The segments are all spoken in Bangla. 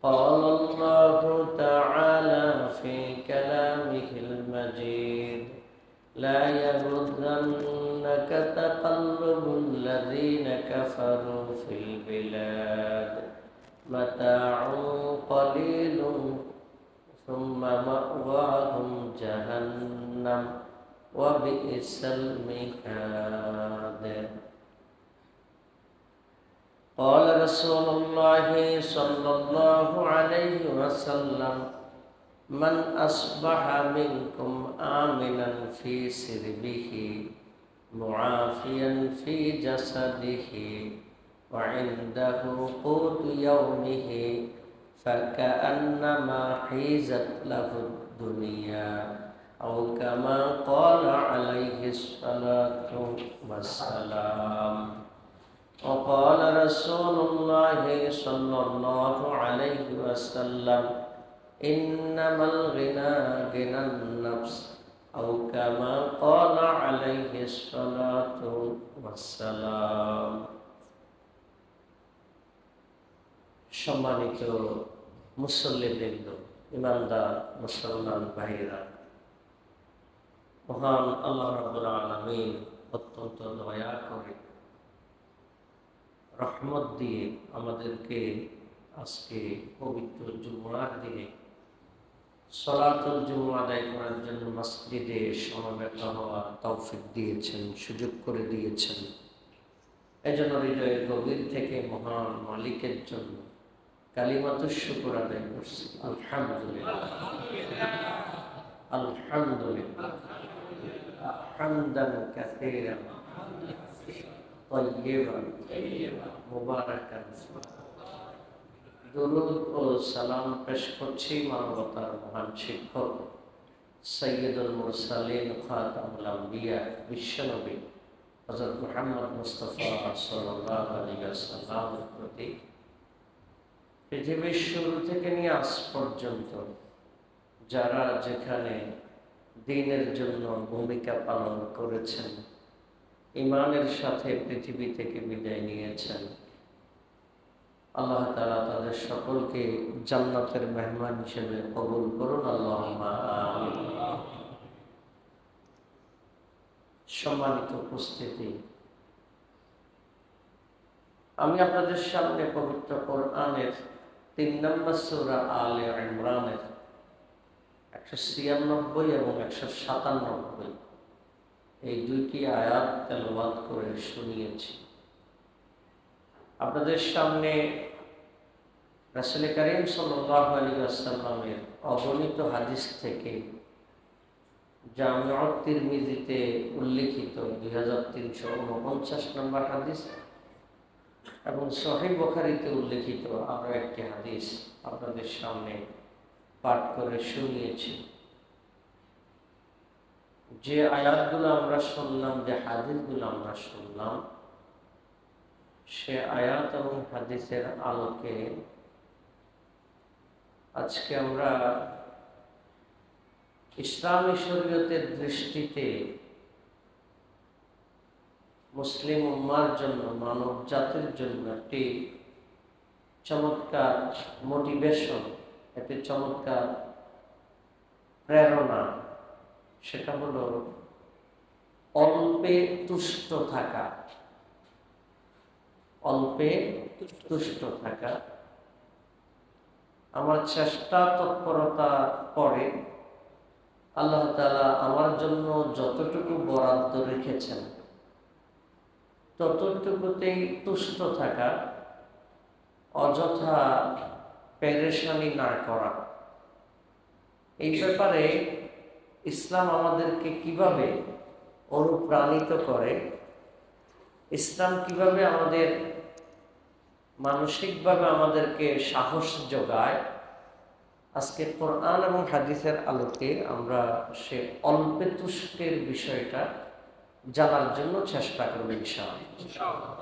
قال الله تعالى في كلامه المجيد لا يغرنك تقلب الذين كفروا في البلاد متاع قليل ثم مأواهم جهنم وبئس المهاد. قال رسول الله صلى الله عليه وسلم من أصبح منكم آمنا في سربه معافيا في جسده وعنده قوت يومه فكأنما حيزت له الدنيا أو كما قال عليه الصلاة والسلام. وقال رسول الله صلى الله عليه وسلم إنما الغنى غنى النفس أو كما قال عليه الصلاة والسلام. সম্মানিত মুসল্লিবৃন্দ, ইমানদার মুসলমান ভাইরা, মহান আল্লাহ রাব্বুল আলামিন অত্যন্ত দয়া করে রহমত দিয়ে আমাদেরকে আজকে পবিত্র জুমার দিনে সালাতুল জুমা আদায় করার জন্য মসজিদে সমবেত হওয়ার তৌফিক দিয়েছেন, সুযোগ করে দিয়েছেন। এজন্য হৃদয়ের গভীর থেকে মহান মালিকের জন্য কালিমাতুশ শুকর আদায় করছি। আলহামদুলিল্লাহ, আলহামদুলিল্লাহ, হামদান কাসীরান তাইয়িবান মুবারাকান। দুরূদ ও সালাম পেশ করছি মানবতার মহান শিক্ষক সৈয়দুল মুরসালিন খাতামুল আম্বিয়া বিশ্বনবী হযরত মুহাম্মদ মুস্তাফা সাল্লাল্লাহু আলাইহি ওয়াসাল্লামের প্রতি। পৃথিবীর শুরু থেকে নিয়ে আজ পর্যন্ত যারা যেখানে দ্বীনের জন্য ভূমিকা পালন করেছেন, ঈমানের সাথে পৃথিবী থেকে বিদায় নিয়েছেন, আল্লাহ তাআলা তাদের সকলকে জান্নাতের মেহমান হিসেবে কবুল করুন, আল্লাহুম্মা আমিন। সম্মানিত উপস্থিতি, আমি আপনাদের সামনে পবিত্র কোরআনের 3 নম্বর সূরা আলে ইমরানের 196 এবং 197 এই দুইটি আয়াত তেলাওয়াত করে শুনিয়েছি। আপনাদের সামনে রাসূল করিম সাল্লাল্লাহু আলাইহি ওয়াসাল্লামের অগণিত হাদিস থেকে জামিউত তিরমিজিতে উল্লেখিত 2349 নম্বর হাদিস এবং সহিহ বুখারীতে উল্লেখিত আরো একটি হাদিস আপনাদের সামনে পাঠ করে শুনিয়েছি। যে আয়াতগুলো আমরা শুনলাম, যে হাদিসগুলো আমরা শুনলাম, সে আয়াত এবং হাদিসের আলোকে আজকে আমরা ইসলামী শরীয়তের দৃষ্টিতে মুসলিম উম্মার জন্য, মানব জাতির জন্য একটি চমৎকার মোটিভেশন, একটি চমৎকার প্রেরণা, সেটা হলো অল্পে তুষ্ট থাকা। অল্পে তুষ্ট থাকা। আমার চেষ্টা তৎপরতা পরে আল্লাহ তাআলা আমার জন্য যতটুকু বরাদ্দ রেখেছেন ততটুকুতেই তুষ্ট থাকা, অযথা পেরেশানি না করা। এই ব্যাপারে ইসলাম আমাদেরকে কিভাবে অনুপ্রাণিত করে, ইসলাম কিভাবে আমাদের মানসিকভাবে আমাদেরকে সাহস যোগায়, আজকে কোরআন এবং হাদিসের আলোকে আমরা সে অল্পে তুষ্টের বিষয়টা জানার জন্য চেষ্টা করব ইনশাআল্লাহ।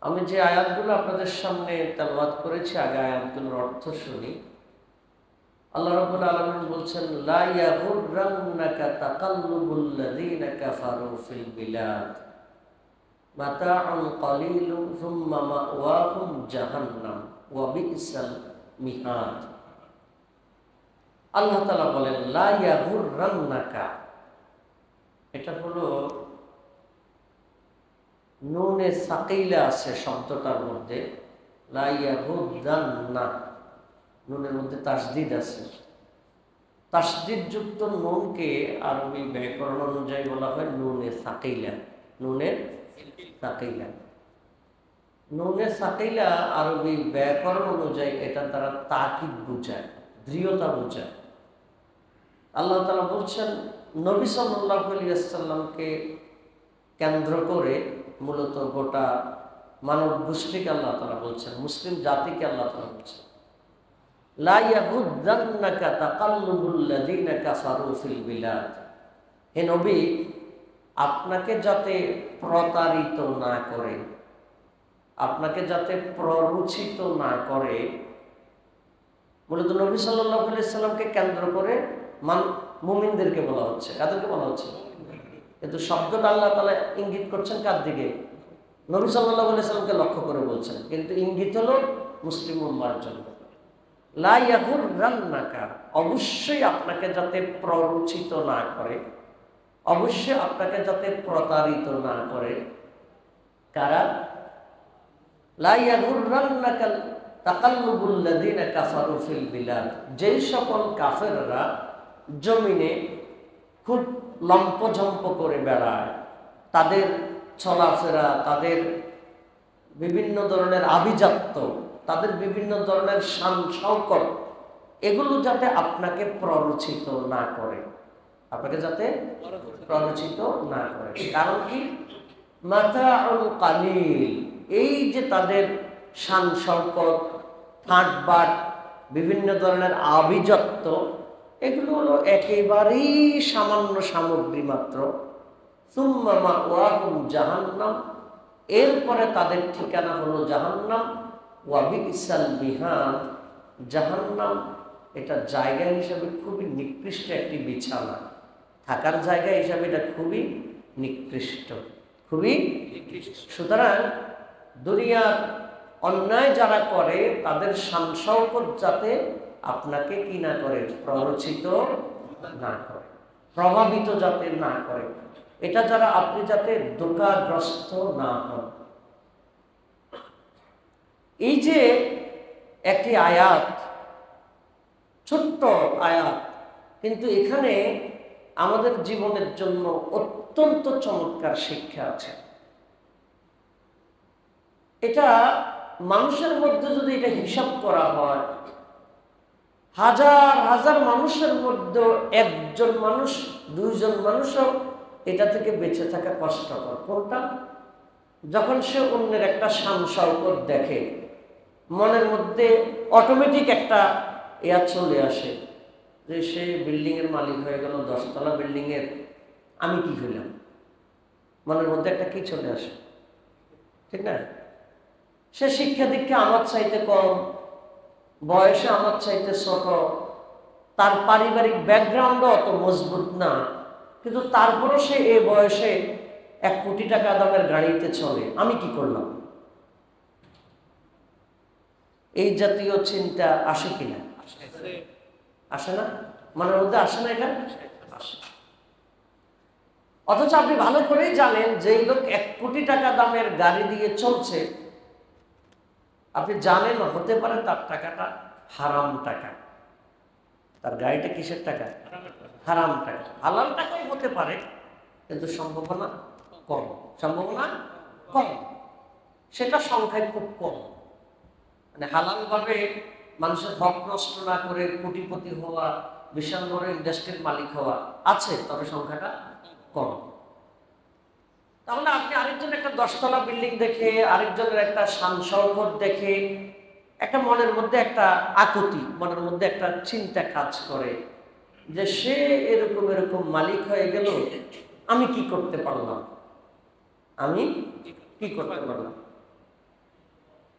আমি যে আয়াতগুলো আপনাদের সামনে তেলাওয়াত করেছি, আগে আয়াতগুলোর অর্থ শুনি। আল্লাহ রাব্বুল আলামিন বলছেন, লা ইয়াগুররান্নাকা তাকাল্লুবুল লাযীনা কাফারু ফিল বিলাদ মাতাউন কালিলুন সুম্মা মাওয়াহুম জাহান্নাম ওয়া বি'সাল মিহাদ। আল্লাহ তাআলা বলেন লা ইয়াগুররান্নাকা, এটা হলো নুনে সাকিলা আছে শব্দটার মধ্যে, লা ইয়াগুররান্না, নুনের মধ্যে তাসদিদ আছে। তাসদিদ যুক্ত নুনকে আরবি ব্যাকরণ অনুযায়ী বলা হয় নুনে সাকিলা। নুনে সাকিলা, নুনে সাকিলা আরবি ব্যাকরণ অনুযায়ী এটা দ্বারা তাকিদ বোঝায়, দৃঢ়তা বোঝায়। আল্লাহ তাআলা বলছেন নবী সাল্লাল্লাহু আলাইহি ওয়াসাল্লামকে কেন্দ্র করে মূলত গোটা মানব গোষ্ঠীকে আল্লাহ তাআলা বলছেন, মুসলিম জাতিকে আল্লাহ তাআলা বলছেন লা ইয়াগুদ্দান্নাকা তাকাল্লুবুল লাযিনা কাফারু ফিল বিলাদ। হে নবী, আপনাকে যাতে প্রতারিত না করে, আপনাকে যাতে প্ররোচিত না করে, মূলত নবী সাল্লাল্লাহু আলাইহি সাল্লামকে কেন্দ্র করে মুমিনদেরকে বলা হচ্ছে। কাদেরকে বলা হচ্ছে? কিন্তু শব্দটা আল্লাহ তাআলা ইঙ্গিত করছেন কার দিকে? নবী সাল্লাল্লাহু আলাইহি সাল্লামকে লক্ষ্য করে বলছেন, কিন্তু ইঙ্গিত হলো মুসলিম উম্মাহর জন্য। লা ইয়াগুররান্নাকা, অবশ্যই আপনাকে যাতে প্ররোচিত না করে, অবশ্যই আপনাকে যাতে প্রতারিত না করে। কারা? লা ইয়াগুররান্নাকা তাকাল্লুবুল লাযিনা কাফারু ফিল বিলাদ, যেই সকল কাফেররা জমিনে খুব লম্পঝম্প করে বেড়ায়, তাদের চলাফেরা, তাদের বিভিন্ন ধরনের আভিজাত্য, তাদের বিভিন্ন ধরনের শান শৌকত, এগুলো যাতে আপনাকে প্ররোচিত না করে, আপনাকে যাতে প্ররোচিত না করে। কারণ কি? মাতাউল কালিল, এই যে তাদের শান শৌকত, ঠাটবাট, বিভিন্ন ধরনের আভিজাত্য, এগুলো হলো একেবারেই সামান্য সামগ্রী মাত্র। সুম্মা মাওয়াহুম জাহান্নাম, এরপরে তাদের ঠিকানা হলো জাহান্নাম। ওয়া বি'সাল মিহাদ, জাহান্নাম এটা জায়গা হিসাবে খুবই নিকৃষ্ট একটি বিছানা, থাকার জায়গা হিসাবে এটা খুবই নিকৃষ্ট, খুবই নিকৃষ্ট। সুতরাং দুনিয়ার অন্যায় যারা করে তাদের শান শওকত যাতে আপনাকে কি না করে, প্ররোচিত না করে, প্রভাবিত যাতে না করে, এটা যারা আপনি যাতে ধোঁকাগ্রস্ত না হন। এই যে একটি আয়াত, ছোট্ট আয়াত, কিন্তু এখানে আমাদের জীবনের জন্য অত্যন্ত চমৎকার শিক্ষা আছে। এটা মানুষের মধ্যে যদি এটা হিসাব করা হয়, হাজার হাজার মানুষের মধ্যে একজন মানুষ, দুইজন মানুষও এটা থেকে বেঁচে থাকা কষ্টকর। কোনটা? যখন সে অন্যের একটা শান শওকত দেখে, মনের মধ্যে অটোমেটিক একটা চলে আসে যে সে বিল্ডিংয়ের মালিক হয়ে গেল, 10 তলা বিল্ডিংয়ের, আমি কি হইলাম? মনের মধ্যে একটা কি চলে আসে, ঠিক না? সে শিক্ষা দীক্ষা আমার চাইতে কম, বয়সে আমার চাইতে ছোট, তার পারিবারিক ব্যাকগ্রাউন্ডও অত মজবুত না, কিন্তু তারপরও সে এই বয়সে 1 কোটি টাকা দামের গাড়িতে চলে, আমি কি করলাম? এই জাতীয় চিন্তা আসে কিনা? আসে না? মনের মধ্যে আসে না? এটা আসে। অথচ আপনি ভালো করেই জানেন যে লোক 1 কোটি টাকা দামের গাড়ি দিয়ে চলছে, আপনি জানেন হতে পারে তার টাকাটা হারাম টাকা, তার গাড়িটা কিসের টাকা? হারাম টাকা। হালাল টাকাই হতে পারে, কিন্তু সম্ভাবনা কম, সম্ভাবনা কম, সেটা সংখ্যায় খুব কম। মানে হালালভাবে মানুষের হক নষ্ট না করে কোটিপতি হওয়া, বিশাল বড় ইন্ডাস্ট্রির মালিক হওয়া আছে, তবে সংখ্যাটা কম। তাহলে আপনি আরেকজন একটা 10 তলা বিল্ডিং দেখে, আরেকজনের একটা শান শওকত দেখে একটা মনের মধ্যে একটা আকুতি, মনের মধ্যে একটা চিন্তা কাজ করে যে সে এরকম এরকম মালিক হয়ে গেল, আমি কি করতে পারলাম, আমি কি করতে পারলাম।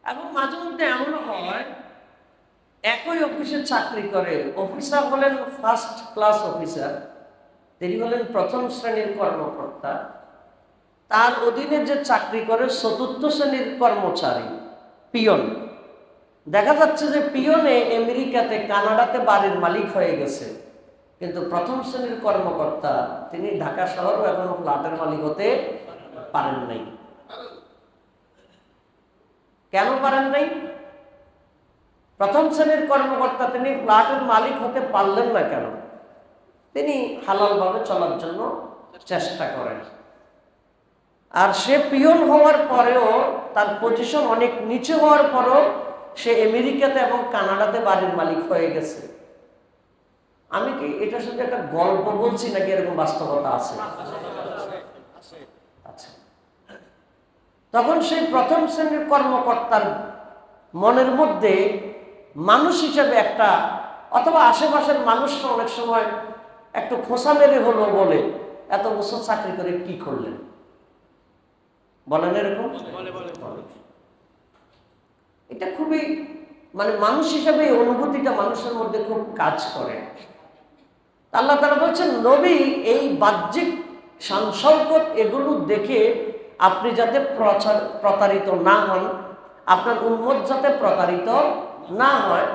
এবং মাঝে মধ্যে এমন হয়, একই অফিসে চাকরি করে, অফিসার হলেন ফার্স্ট ক্লাস অফিসার, তিনি হলেন প্রথম শ্রেণীর কর্মকর্তা, তার অধীনে যে চাকরি করে চতুর্থ শ্রেণীর কর্মচারী, পিয়ন, দেখা যাচ্ছে যে পিয়নে আমেরিকাতে কানাডাতে বাড়ির মালিক হয়ে গেছে, কিন্তু প্রথম শ্রেণীর কর্মকর্তা তিনি ঢাকা শহরও এখনো ফ্ল্যাটের মালিক হতে পারেন নাই। কেন পারেন নাই? প্রথম শ্রেণীর কর্মকর্তা তিনি ফ্ল্যাটের মালিক হতে পারলেন না কেন? তিনি হালালভাবে চলার জন্য চেষ্টা করেন। আর সে পিয়ন হওয়ার পরেও, তার পজিশন অনেক নিচে হওয়ার পরেও সে আমেরিকাতে এবং কানাডাতে বাড়ির মালিক হয়ে গেছে। আমি কি এটা শুধু একটা গল্প বলছি নাকি এরকম বাস্তবতা আছে? আচ্ছা, তখন সেই প্রথম শ্রেণীর কর্মকর্তার মনের মধ্যে মানুষ হিসেবে একটা, অথবা আশেপাশের মানুষরা অনেক সময় একটু খোঁচা মেরে হলো বলে, এত বছর চাকরি করে কি করলেন বলেন, এরকম এটা খুবই মানুষ হিসেবে এই অনুভূতিটা মানুষের মধ্যে খুব কাজ করে। আল্লাহ তাআলা বলছেন, নবী এই বাহ্যিক শান-শওকত এগুলো দেখে আপনি যাতে প্রতারিত না হন, আপনার উম্মত যাতে প্রতারিত না হয়।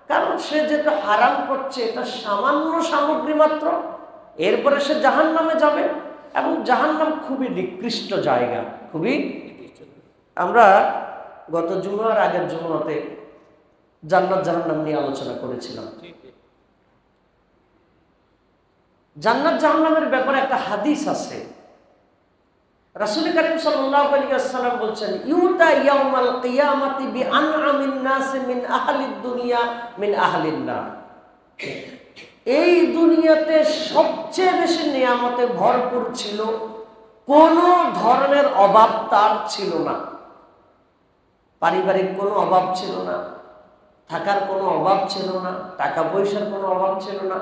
কারণ সে যেটা হারাম করছে এটা সামান্য সামগ্রী মাত্র, এরপরে সে জাহান্নামে যাবে, এবং জাহান্নাম খুবই নিকৃষ্ট জায়গা, খুবই। আমরা গত জুমার আগের জুমাতে জান্নাত জাহান্নাম নিয়ে আলোচনা করেছিলাম। জান্নাত জাহান্নামের ব্যাপারে একটা হাদিস আছে। রাসূল কারীম সাল্লাল্লাহু আলাইহি ওয়াসাল্লাম বলছেন, ইউতা ইয়াউমাল কিয়ামাতি বিআনআমিন নাস মিন আহলিদ দুনিয়া মিন আহলিন নার। এই দুনিয়াতে সবচেয়ে বেশি নিয়ামতে ভরপুর ছিল, কোনো ধরনের অভাব তার ছিল না। পারিবারিক কোনো অভাব ছিল না, থাকার কোনো অভাব ছিল না, টাকা পয়সার কোনো অভাব ছিল না,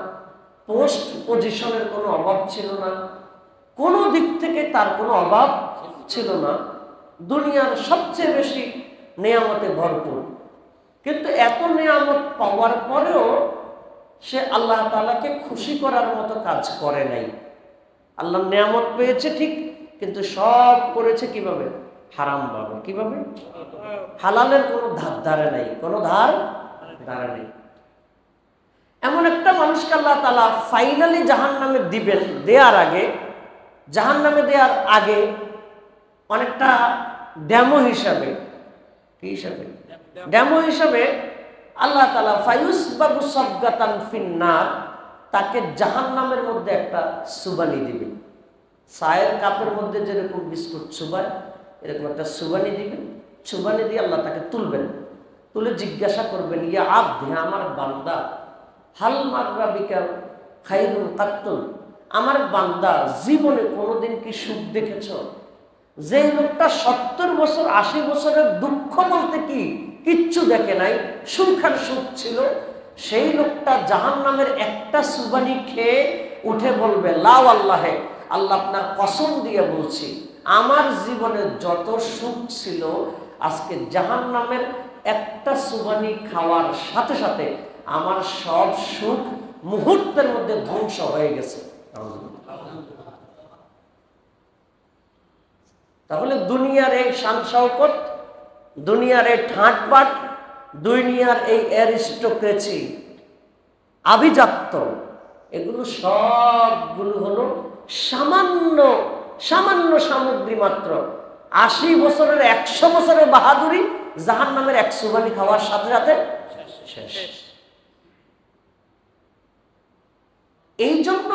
পোস্ট পজিশনের কোনো অভাব ছিল না, কোনো দিক থেকে তার কোনো অভাব ছিল না। দুনিয়ার সবচেয়ে বেশি নিয়ামতে ভরপুর। কিন্তু এত নিয়ামত পাওয়ার পরেও সে আল্লাহ তাআলাকে খুশি করার মতো কাজ করে নাই। আল্লাহ নিয়ামত পেয়েছে ঠিক, কিন্তু সব করেছে কিভাবে? হারাম ভাবে। কিভাবে? হালালের কোনো ধার ধারে নাই, কোনো ধার ধারে নেই। এমন একটা মানুষকে আল্লাহ তাআলা ফাইনালি জাহান্নামে দিবেন, জাহান্নামে দেওয়ার আগে অনেকটা ডেমো হিসাবে, কি হিসাবে? ডেমো হিসাবে আল্লাহ তাআলা ফায়ুসবাবু সাবগাতান ফিন্নার, তাকে জাহান্নামের মধ্যে একটা সুবানি দিবেন। চায়ের কাপের মধ্যে যেরকম বিস্কুট চুবায়, এরকম একটা সুবানি দিবেন। সুবানি দিয়ে আল্লাহ তাকে তুলবেন, তুলে জিজ্ঞাসা করবেন, ইয়া আবদি, আমার বান্দা, হাল মাররা বিকা খাইরুন কাত্তুন, আমার বান্দা জীবনে কোনোদিন কি সুখ দেখেছ? যে লোকটা 70 বছর 80 বছরের দুঃখ বলতে কি কিচ্ছু দেখে নাই, সুখ আর সুখ ছিল, সেই লোকটা জাহান্নামের একটা সুবানি খেয়ে উঠে বলবে, লা ওয়াল্লাহি, আল্লাহ আপনার কসম দিয়ে বলছি, আমার জীবনে যত সুখ ছিল আজকে জাহান্নামের একটা সুবানি খাওয়ার সাথে সাথে আমার সব সুখ মুহূর্তের মধ্যে ধ্বংস হয়ে গেছে। তাহলে দুনিয়ার এই শান-শওকত, দুনিয়ার এই ঠাটবাট, দুনিয়ার এই অ্যারিস্টোক্রেসি, আভিজাত্য, এগুলো সবগুলো হলো সামান্য সামান্য সামগ্রী মাত্র। 80 বছরের 100 বছরের বাহাদুরি জাহান্নামের এক সুবানি খাওয়ার সাথে সাথে শেষ। এই জন্য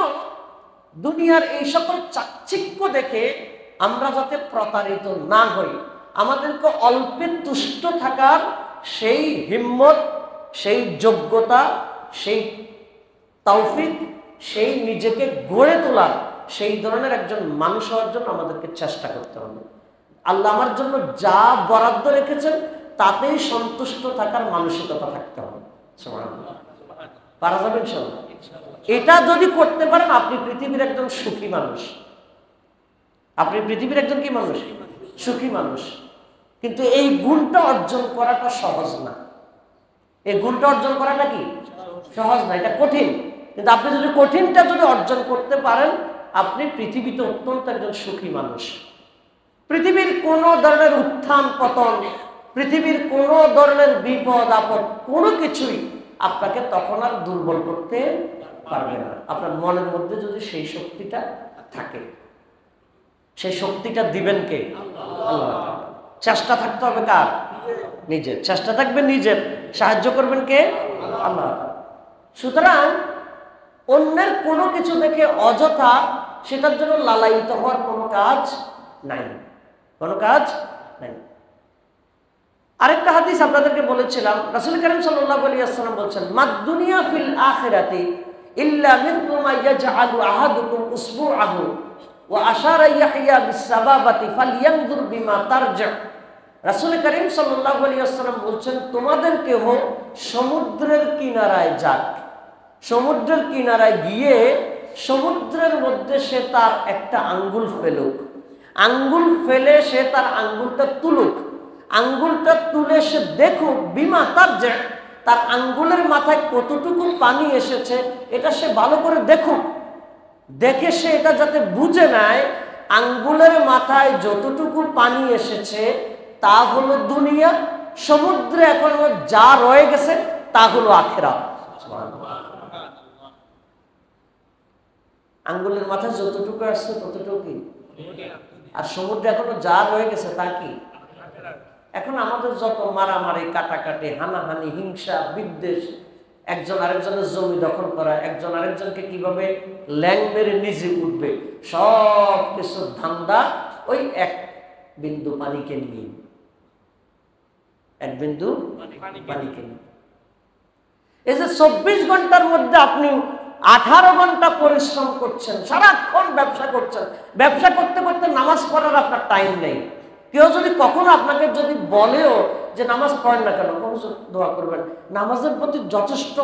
দুনিয়ার এই সকল চাকচিক্য দেখে আমরা যাতে প্রতারিত না হই, আমাদেরকে অল্পে তুষ্ট থাকার সেই হিম্মত, সেই যোগ্যতা, সেই তৌফিক, সেই নিজেকে গড়ে তোলার সেই ধরনের একজন মানুষ হওয়ার জন্য আমাদেরকে চেষ্টা করতে হবে। আল্লাহ আমার জন্য যা বরাদ্দ রেখেছেন তাতেই সন্তুষ্ট থাকার মানসিকতা থাকতে হবে। সুবহানাল্লাহ, পারা যাবে ইনশাআল্লাহ। এটা যদি করতে পারেন আপনি পৃথিবীর একজন সুখী মানুষ। আপনি পৃথিবীর একজন কি মানুষ? সুখী মানুষ। কিন্তু এই গুণটা অর্জন করাটা সহজ না। এই গুণটা অর্জন করাটা কি সহজ না, এটা কঠিন। কিন্তু আপনি যদি কঠিনটা যদি অর্জন করতে পারেন, আপনি পৃথিবীতে অত্যন্ত একজন সুখী মানুষ। পৃথিবীর কোনো ধরনের উত্থান পতন, পৃথিবীর কোনো ধরনের বিপদ আপদ কোনো কিছুই আপনাকে তখন আর দুর্বল করতে পারবে না, আপনার মনের মধ্যে যদি সেই শক্তিটা থাকে। সেই শক্তিটা দিবেন কে? আল্লাহ। চেষ্টা থাকতে হবে কার? নিজের। চেষ্টা থাকবে নিজের, সাহায্য করবেন কে? আল্লাহ। সুতরাং অন্যের কোনো কিছু দেখে অযথা সেটার জন্য লালায়িত হওয়ার কোনো কাজ নাই, কোনো কাজ নাই। আরেকটা হাদিস আপনাদেরকে বলেছিলাম, রাসূল কারীম সাল্লাল্লাহু আলাইহি ওয়াসাল্লাম বলেছেন, মাদ দুনিয়া ফিল আখিরাতি ইল্লা মিথলু মা ইয়াজআলু আহাদুকুম উসবুআহু ওয়া আশারা ইয়াহইয়া বিস-সাবাবাতি ফালইয়ানজুর বিমা তারজা। রাসূল কারীম সাল্লাল্লাহু আলাইহি ওয়াসাল্লাম বলেছেন, তোমাদের কেহ সমুদ্রের কিনারায় যাক, সমুদ্রের কিনারায় গিয়ে সমুদ্রের মধ্যে সে তার একটা আঙ্গুল ফেলুক, আঙ্গুল ফেলে সে তার আঙ্গুলটা তুলুক, আঙ্গুলটা তুলে সে দেখুক বিমা তারজা, তার আঙ্গুলের মাথায় কতটুকু পানি এসেছে এটা সে ভালো করে দেখুক। দেখে সে এটা যাতে বুঝে নেয় আঙ্গুলের মাথায় যতটুকু পানি এসেছে তা হলো দুনিয়া, সমুদ্রে এখন যা রয়ে গেছে তা হলো আখিরাত। আঙ্গুলের মাথায় যতটুকু আসছে ততটুকু, আর সমুদ্রে এখনো যা রয়ে গেছে তা কি? এখন আমাদের যত মারামারি, কাটাকাটি, হানাহানি, হিংসা, বিদ্বেষ, একজন আরেকজনের জমি দখল করা, একজন আরেকজনকে কিভাবে ল্যাং মেরে নিজে উঠবে, সব কিছু ধান্দা ওই এক বিন্দু পানিকে নিয়ে, এক বিন্দু পানিকে নিয়ে। এই যে 24 ঘন্টার মধ্যে আপনি 18 ঘন্টা পরিশ্রম করছেন, সারাক্ষণ ব্যবসা করছেন, ব্যবসা করতে করতে নামাজ পড়ার আপনার টাইম নেই। কেউ যদি কখনো আপনাকে যদি বলেও যে নামাজ পড়েন না কেন, দোয়া করবেন, নামাজের প্রতি যথেষ্ট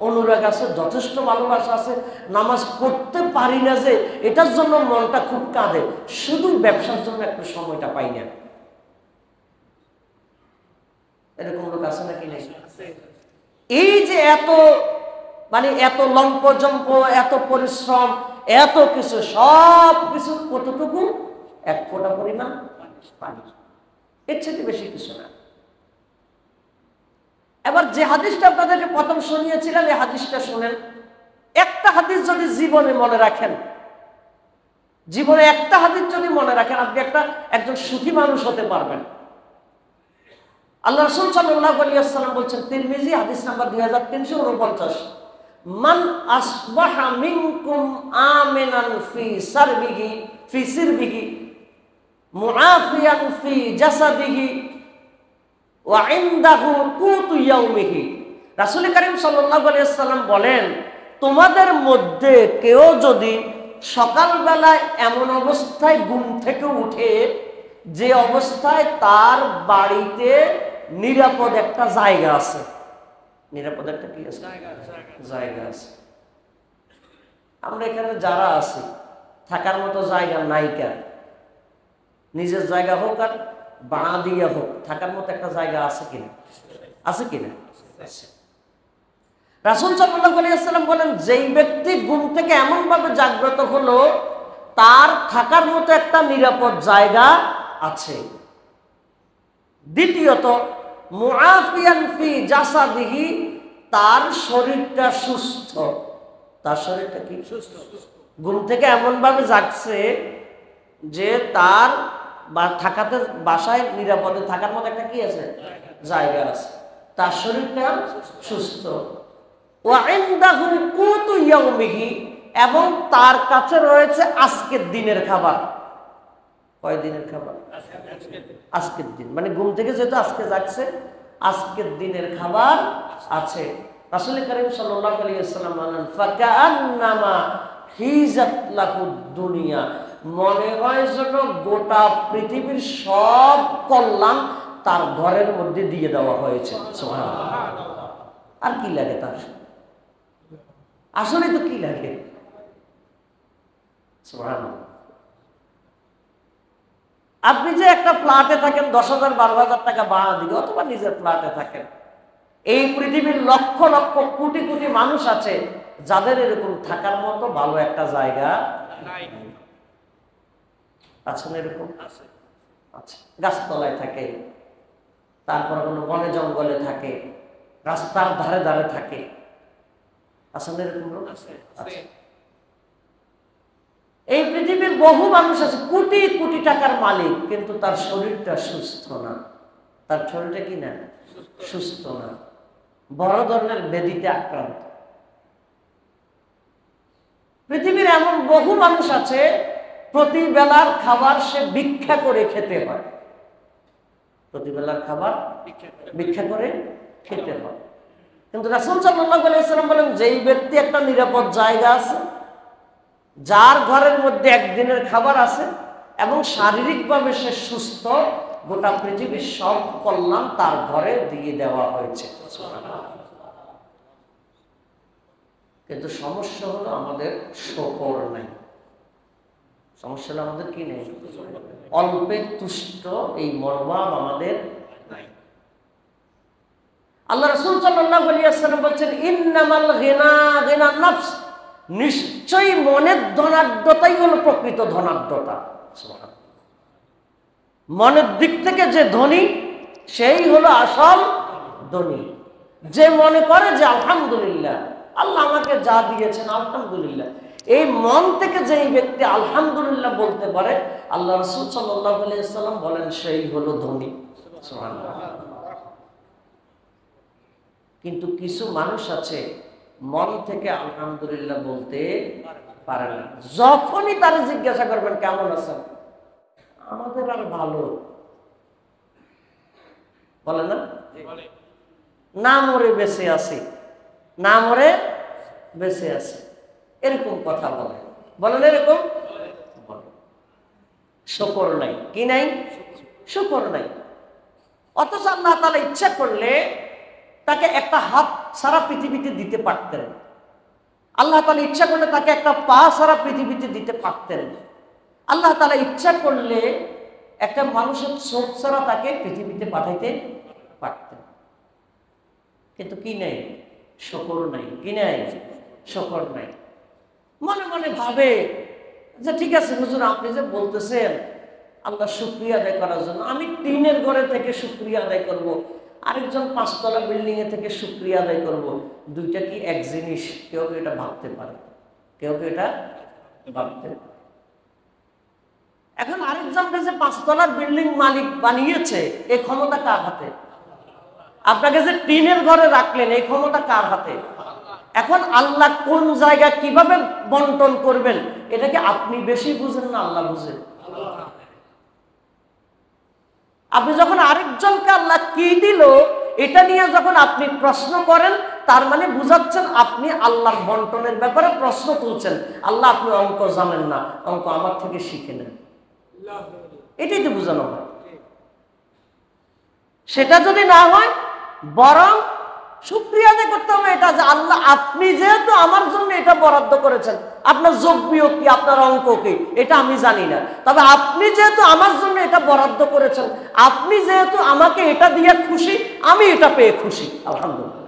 অনুরাগ আছে, যথেষ্ট ভালোবাসা আছে, নামাজ পড়তে পারি না যে এটার জন্য মনটা খুব কাঁদে, শুধু ব্যবসার জন্য একটু সময়টা পাই না, এরকম লোক আছে নাকি নেই? এই যে এত এত লম্পজম্প, এত পরিশ্রম, এত কিছু, সব কিছু কতটুকু? এক ফোঁটা পরিমাণ পানি, এর চেয়ে বেশি কিছু না। এবার যে হাদিসটা আপনাদেরকে প্রথম শুনিয়েছিলাম, এই হাদিসটা শুনেন। একটা হাদিস যদি জীবনে মনে রাখেন, জীবনে একটা হাদিস যদি মনে রাখেন, আপনি একজন সুখী মানুষ হতে পারবেন। আল্লাহ রাসূল সাল্লাল্লাহু আলাইহি ওয়াসাল্লাম বলেছেন, তিরমিজি হাদিস নাম্বার 2349, মান আসবাহা মিনকুম আমিনান ফি সিরবিহি মুআফিয়ান ফি জাসাদিহি ওয়া ইনদাহু কুতু ইয়াউমিহি। রাসূল কারীম সাল্লাল্লাহু আলাইহি ওয়াসাল্লাম বলেন, তোমাদের মধ্যে কেউ যদি সকালবেলায় এমন অবস্থায় ঘুম থেকে উঠে যে অবস্থায় তার বাড়িতে নিরাপদ একটা জায়গা আছে, নিরাপদ একটা কি আছে? জায়গা আছে। আমরা এখানে যারা আছি থাকার মতো জায়গা নাই, কেন? নিজের জায়গা হোক আর ভাড়া দিয়ে হোক, থাকার মতো একটা জায়গা আছে কিনা? আছে কিনা? রাসূল সাল্লাল্লাহু আলাইহি ওয়াসাল্লাম বলেন, যেই ব্যক্তি ঘুম থেকে এমন ভাবে জাগ্রত হলো তার থাকার মতো একটা নিরাপদ জায়গা আছে। দ্বিতীয়ত, মুআফিয়ান ফি জাসাদিহি, তার শরীরটা সুস্থ। তার শরীরটা কি? সুস্থ। ঘুম থেকে এমন ভাবে জাগছে যে তার থাকাতে, বাসায় নিরাপদে থাকার মতো একটা কি আছে? জায়গা আছে। তার শরীরটা সুস্থ। ওয়া ইনদাহু কুতু ইয়াউমিহি, এবং তার কাছে রয়েছে আজকের দিনের খাবার। কয় দিনের খাবার? আজকের দিন, মানে ঘুম থেকে যেহেতু আজকে জাগছে, আজকের দিনের খাবার আছে। রাসূল কারীম সাল্লাল্লাহু আলাইহি ওয়াসাল্লাম বলেন, ফাকান্নামা হিজাত লাহুদ দুনিয়া, মনে হয় যেন গোটা পৃথিবীর সব কল্যাণ তার ঘরের মধ্যে দিয়ে দেওয়া হয়েছে। সুবহানাল্লাহ। আর কি লাগে তার? আসলে তো কি লাগে? সুবহানাল্লাহ। আপনি যে একটা ফ্ল্যাটে থাকেন, 10,000 12,000 টাকা ভাড়া দিবে, অথবা নিজের ফ্ল্যাটে থাকেন, এই পৃথিবীর লক্ষ লক্ষ কোটি কোটি মানুষ আছে যাদের এরকম থাকার মতো ভালো একটা জায়গা আছে না? এরকম আচ্ছা, গাছতলায় থাকে, তারপর কোনো বনে জঙ্গলে থাকে, রাস্তার ধারে ধারে থাকে, আসলে এরকম লোক আছে? এই পৃথিবীর বহু মানুষ আছে কোটি কোটি টাকার মালিক, কিন্তু তার শরীরটা সুস্থ না। তার শরীরটা কি না? সুস্থ না, বড় ধরনের ব্যাধিতে আক্রান্ত। পৃথিবীর এমন বহু মানুষ আছে প্রতি বেলার খাবার সে ভিক্ষা করে খেতে হয়, প্রতি বেলার খাবার ভিক্ষা করে খেতে হয়। কিন্তু রাসূল সাল্লাল্লাহু আলাইহি ওয়াসাল্লাম বলেন, যেই ব্যক্তি একটা নিরাপদ জায়গা আছে, যার ঘরের মধ্যে একদিনের খাবার আছে এবং শারীরিকভাবে সে সুস্থ, গোটা পৃথিবীর সব কল্যাণ তার ঘরে দিয়ে দেওয়া হয়েছে। কিন্তু সমস্যা হলো আমাদের শকর নাই। সমস্যা হলো আমাদের কি নেই? অল্পে তুষ্ট এই মনোভাব আমাদের নাই। আল্লাহ রাসূল সাল্লাল্লাহু আলাইহি ওয়াসাল্লাম বলেন, ইন্নামাল গিনা গিনান নফস, নিশ্চয়ই মনের ধনাঢ্যতাই হলো প্রকৃত ধনাঢ্যতা। মনের দিক থেকে যে ধনী সেই হলো আসল ধনী। যে মনে করে যে আলহামদুলিল্লাহ, আল্লাহ আমাকে যা দিয়েছেন আলহামদুলিল্লাহ, এই মন থেকে যে ব্যক্তি আলহামদুলিল্লাহ বলতে পারে, আল্লাহ রাসূল সাল্লাল্লাহু আলাইহি ওয়াসাল্লাম বলেন সেই হলো ধনী। সুবহানাল্লাহ। কিন্তু কিছু মানুষ আছে মন থেকে আলহামদুলিল্লাহ বলতে পারে না। যখনই তারা জিজ্ঞাসা করবেন কেমন আছেন, আমাদের আর ভালো বলে না, না মরে বেঁচে আছে, না মরে বেঁচে আছে, এরকম কথা বলে, বলেন এরকম বলে। শুকর নাই, কি নাই? শুকর নাই। অথচ আল্লাহ তাআলা ইচ্ছা করলে তাকে একটা হাত সারা পৃথিবীতে দিতে পারতেন, আল্লাহ তাআলা ইচ্ছা করলে তাকে একটা পা সারা পৃথিবীতে দিতে পারতেন, আল্লাহ তাআলা ইচ্ছা করলে একটা মানুষের চোখ ছাড়া তাকে পৃথিবীতে পাঠাইতে পারতেন। কিন্তু কি নাই? শুকর নাই। কি নাই? শুকর নাই। মনে মনে ভাবে যে ঠিক আছে হুজুর, আপনি যে বলতেছেন আল্লাহ শুকরিয়া আদায় করার জন্য, আমি টিনের ঘরে থেকে শুকরিয়া আদায় করব, আরেকজন 5 তলা বিল্ডিং এ থেকে শুকরিয়া আদায় করব, দুইটা কি এক জিনিস? কেউ কেউ এটা ভাবতে পারে, কেউ কেউ এটা ভাবতে পারে। এখন আরেকজনকে যে 5 তলার বিল্ডিং মালিক বানিয়েছে, এই ক্ষমতা কার হাতে? আপনাকে যে টিনের ঘরে রাখলেন, এই ক্ষমতা কার হাতে? এখন আল্লাহ কোন জায়গা কিভাবে বন্টন করবেন, এটাকে আপনি বেশি বুঝেন না আল্লাহ বুঝেন? আপনি যখন আরেকজনকে আল্লাহ কি দিল এটা নিয়ে যখন আপনি প্রশ্ন করেন, তার মানে বুঝাচ্ছেন আপনি আল্লাহর বন্টনের ব্যাপারে প্রশ্ন তুলছেন। আল্লাহ, আপনি অঙ্ক জানেন না, অঙ্ক আমার থেকে শিখে নেন, এটাই তো বোঝানো হয়। সেটা যদি না হয়, বরং শুকরিয়া আদায় করতে হবে এটা যে আল্লাহ, আপনি যেহেতু আমার জন্য এটা বরাদ্দ করেছেন, আপনার যোগ্য কি, আপনার অঙ্ক কি, এটা আমি জানি না, তবে আপনি যেহেতু আমার জন্য এটা বরাদ্দ করেছেন, আপনি যেহেতু আমাকে এটা দিয়ে খুশি, আমি এটা পেয়ে খুশি, আলহামদুলিল্লাহ।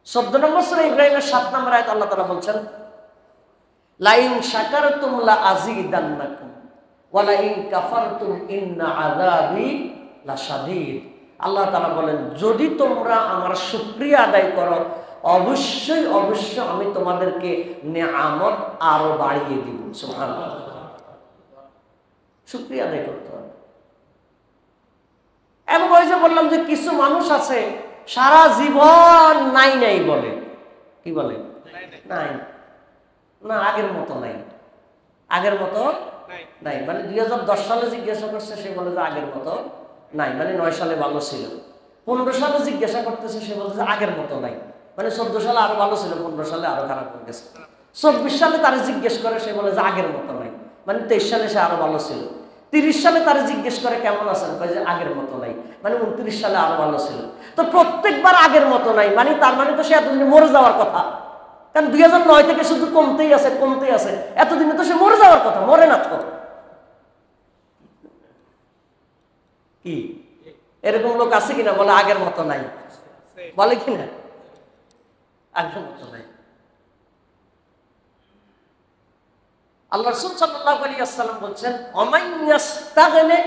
14 নম্বর সূরা ইব্রাহিমের 7 নম্বর আয়াত আল্লাহ তাআলা বলছেন, লাইন শাকারতুম লা আযীদান্নাকুম ওয়া লাইন কাফারতুম ইন্না আযাবি লাশাদীদ। আল্লাহ তাআলা বলেন, যদি তোমরা আমার শুকরিয়া আদায় করো, অবশ্যই অবশ্যই আমি তোমাদেরকে নিয়ামত আরো বাড়িয়ে দিব। সুবহানাল্লাহ। শুকরিয়া আদায় করতে হবে। এবং ওই যে বললাম যে কিছু মানুষ আছে সারা জীবন নাই নাই বলে, কি বলে? নাই না, আগের মতো নাই, আগের মতো নাই। মানে 2010 সালে জিজ্ঞাসা করছে, সে বলে যে আগের মতো নাই, মানে 9 সালে ভালো ছিল। 15 সালে জিজ্ঞাসা করতেছে, সে বলছে যে আগের মতো নাই, মানে 14 সালে আরো ভালো ছিল, 15 সালে আরো খারাপ হয়ে গেছে। 24 সালে তারা জিজ্ঞেস করে, সে বলে যে আগের মতো নাই, মানে 23 সালে সে আরো ভালো ছিল। 30 সালে তারা জিজ্ঞেস করে কেমন আছেন, কয় যে আগের মতো নাই, মানে 29 সালে আরো ভালো ছিল। তো প্রত্যেকবার আগের মতো নাই, মানে তার মানে তো সে এতদিনে মরে যাওয়ার কথা, কারণ 2009 থেকে শুধু কমতেই আছে কমতেই আছে, এতদিনে তো সে মরে যাওয়ার কথা, মরে না তো। কি এরকম লোক আছে কিনা বলে আগের মতো নাই, বলে কিনা আগের মতো নাই? আল্লাহ রাসূল সাল্লাল্লাহু আলাইহি ওয়াসাল্লাম বলছেন, অমাইয়াস্তাগনি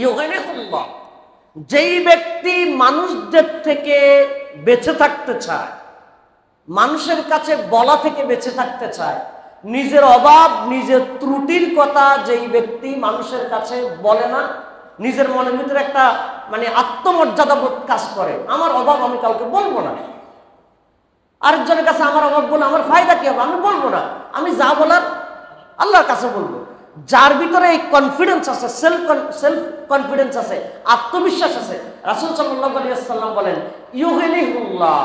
ইউগনিহুল্লাহ, যেই ব্যক্তি মানুষদের থেকে বেঁচে থাকতে চায়, মানুষের কাছে বলা থেকে বেঁচে থাকতে চায়, নিজের অভাব নিজের ত্রুটির কথা যেই ব্যক্তি মানুষের কাছে বলে না, নিজের মনের ভিতরে একটা আত্মমর্যাদা বোধ কাজ করে, আমার অভাব আমি কাউকে বলবো না, আরেকজনের কাছে আমার অভাব বলে আমার ফায়দা কি হবে, আমি বলবো না, আমি যা বলার আল্লাহর কাছে বলবো। যার ভিতরে এই কনফিডেন্স আছে, সেলফ কনফিডেন্স আছে, আত্মবিশ্বাস আছে, রাসূল সাল্লাল্লাহু আলাইহি ওয়াসাল্লাম বলেন ইউগনিহুল্লাহ,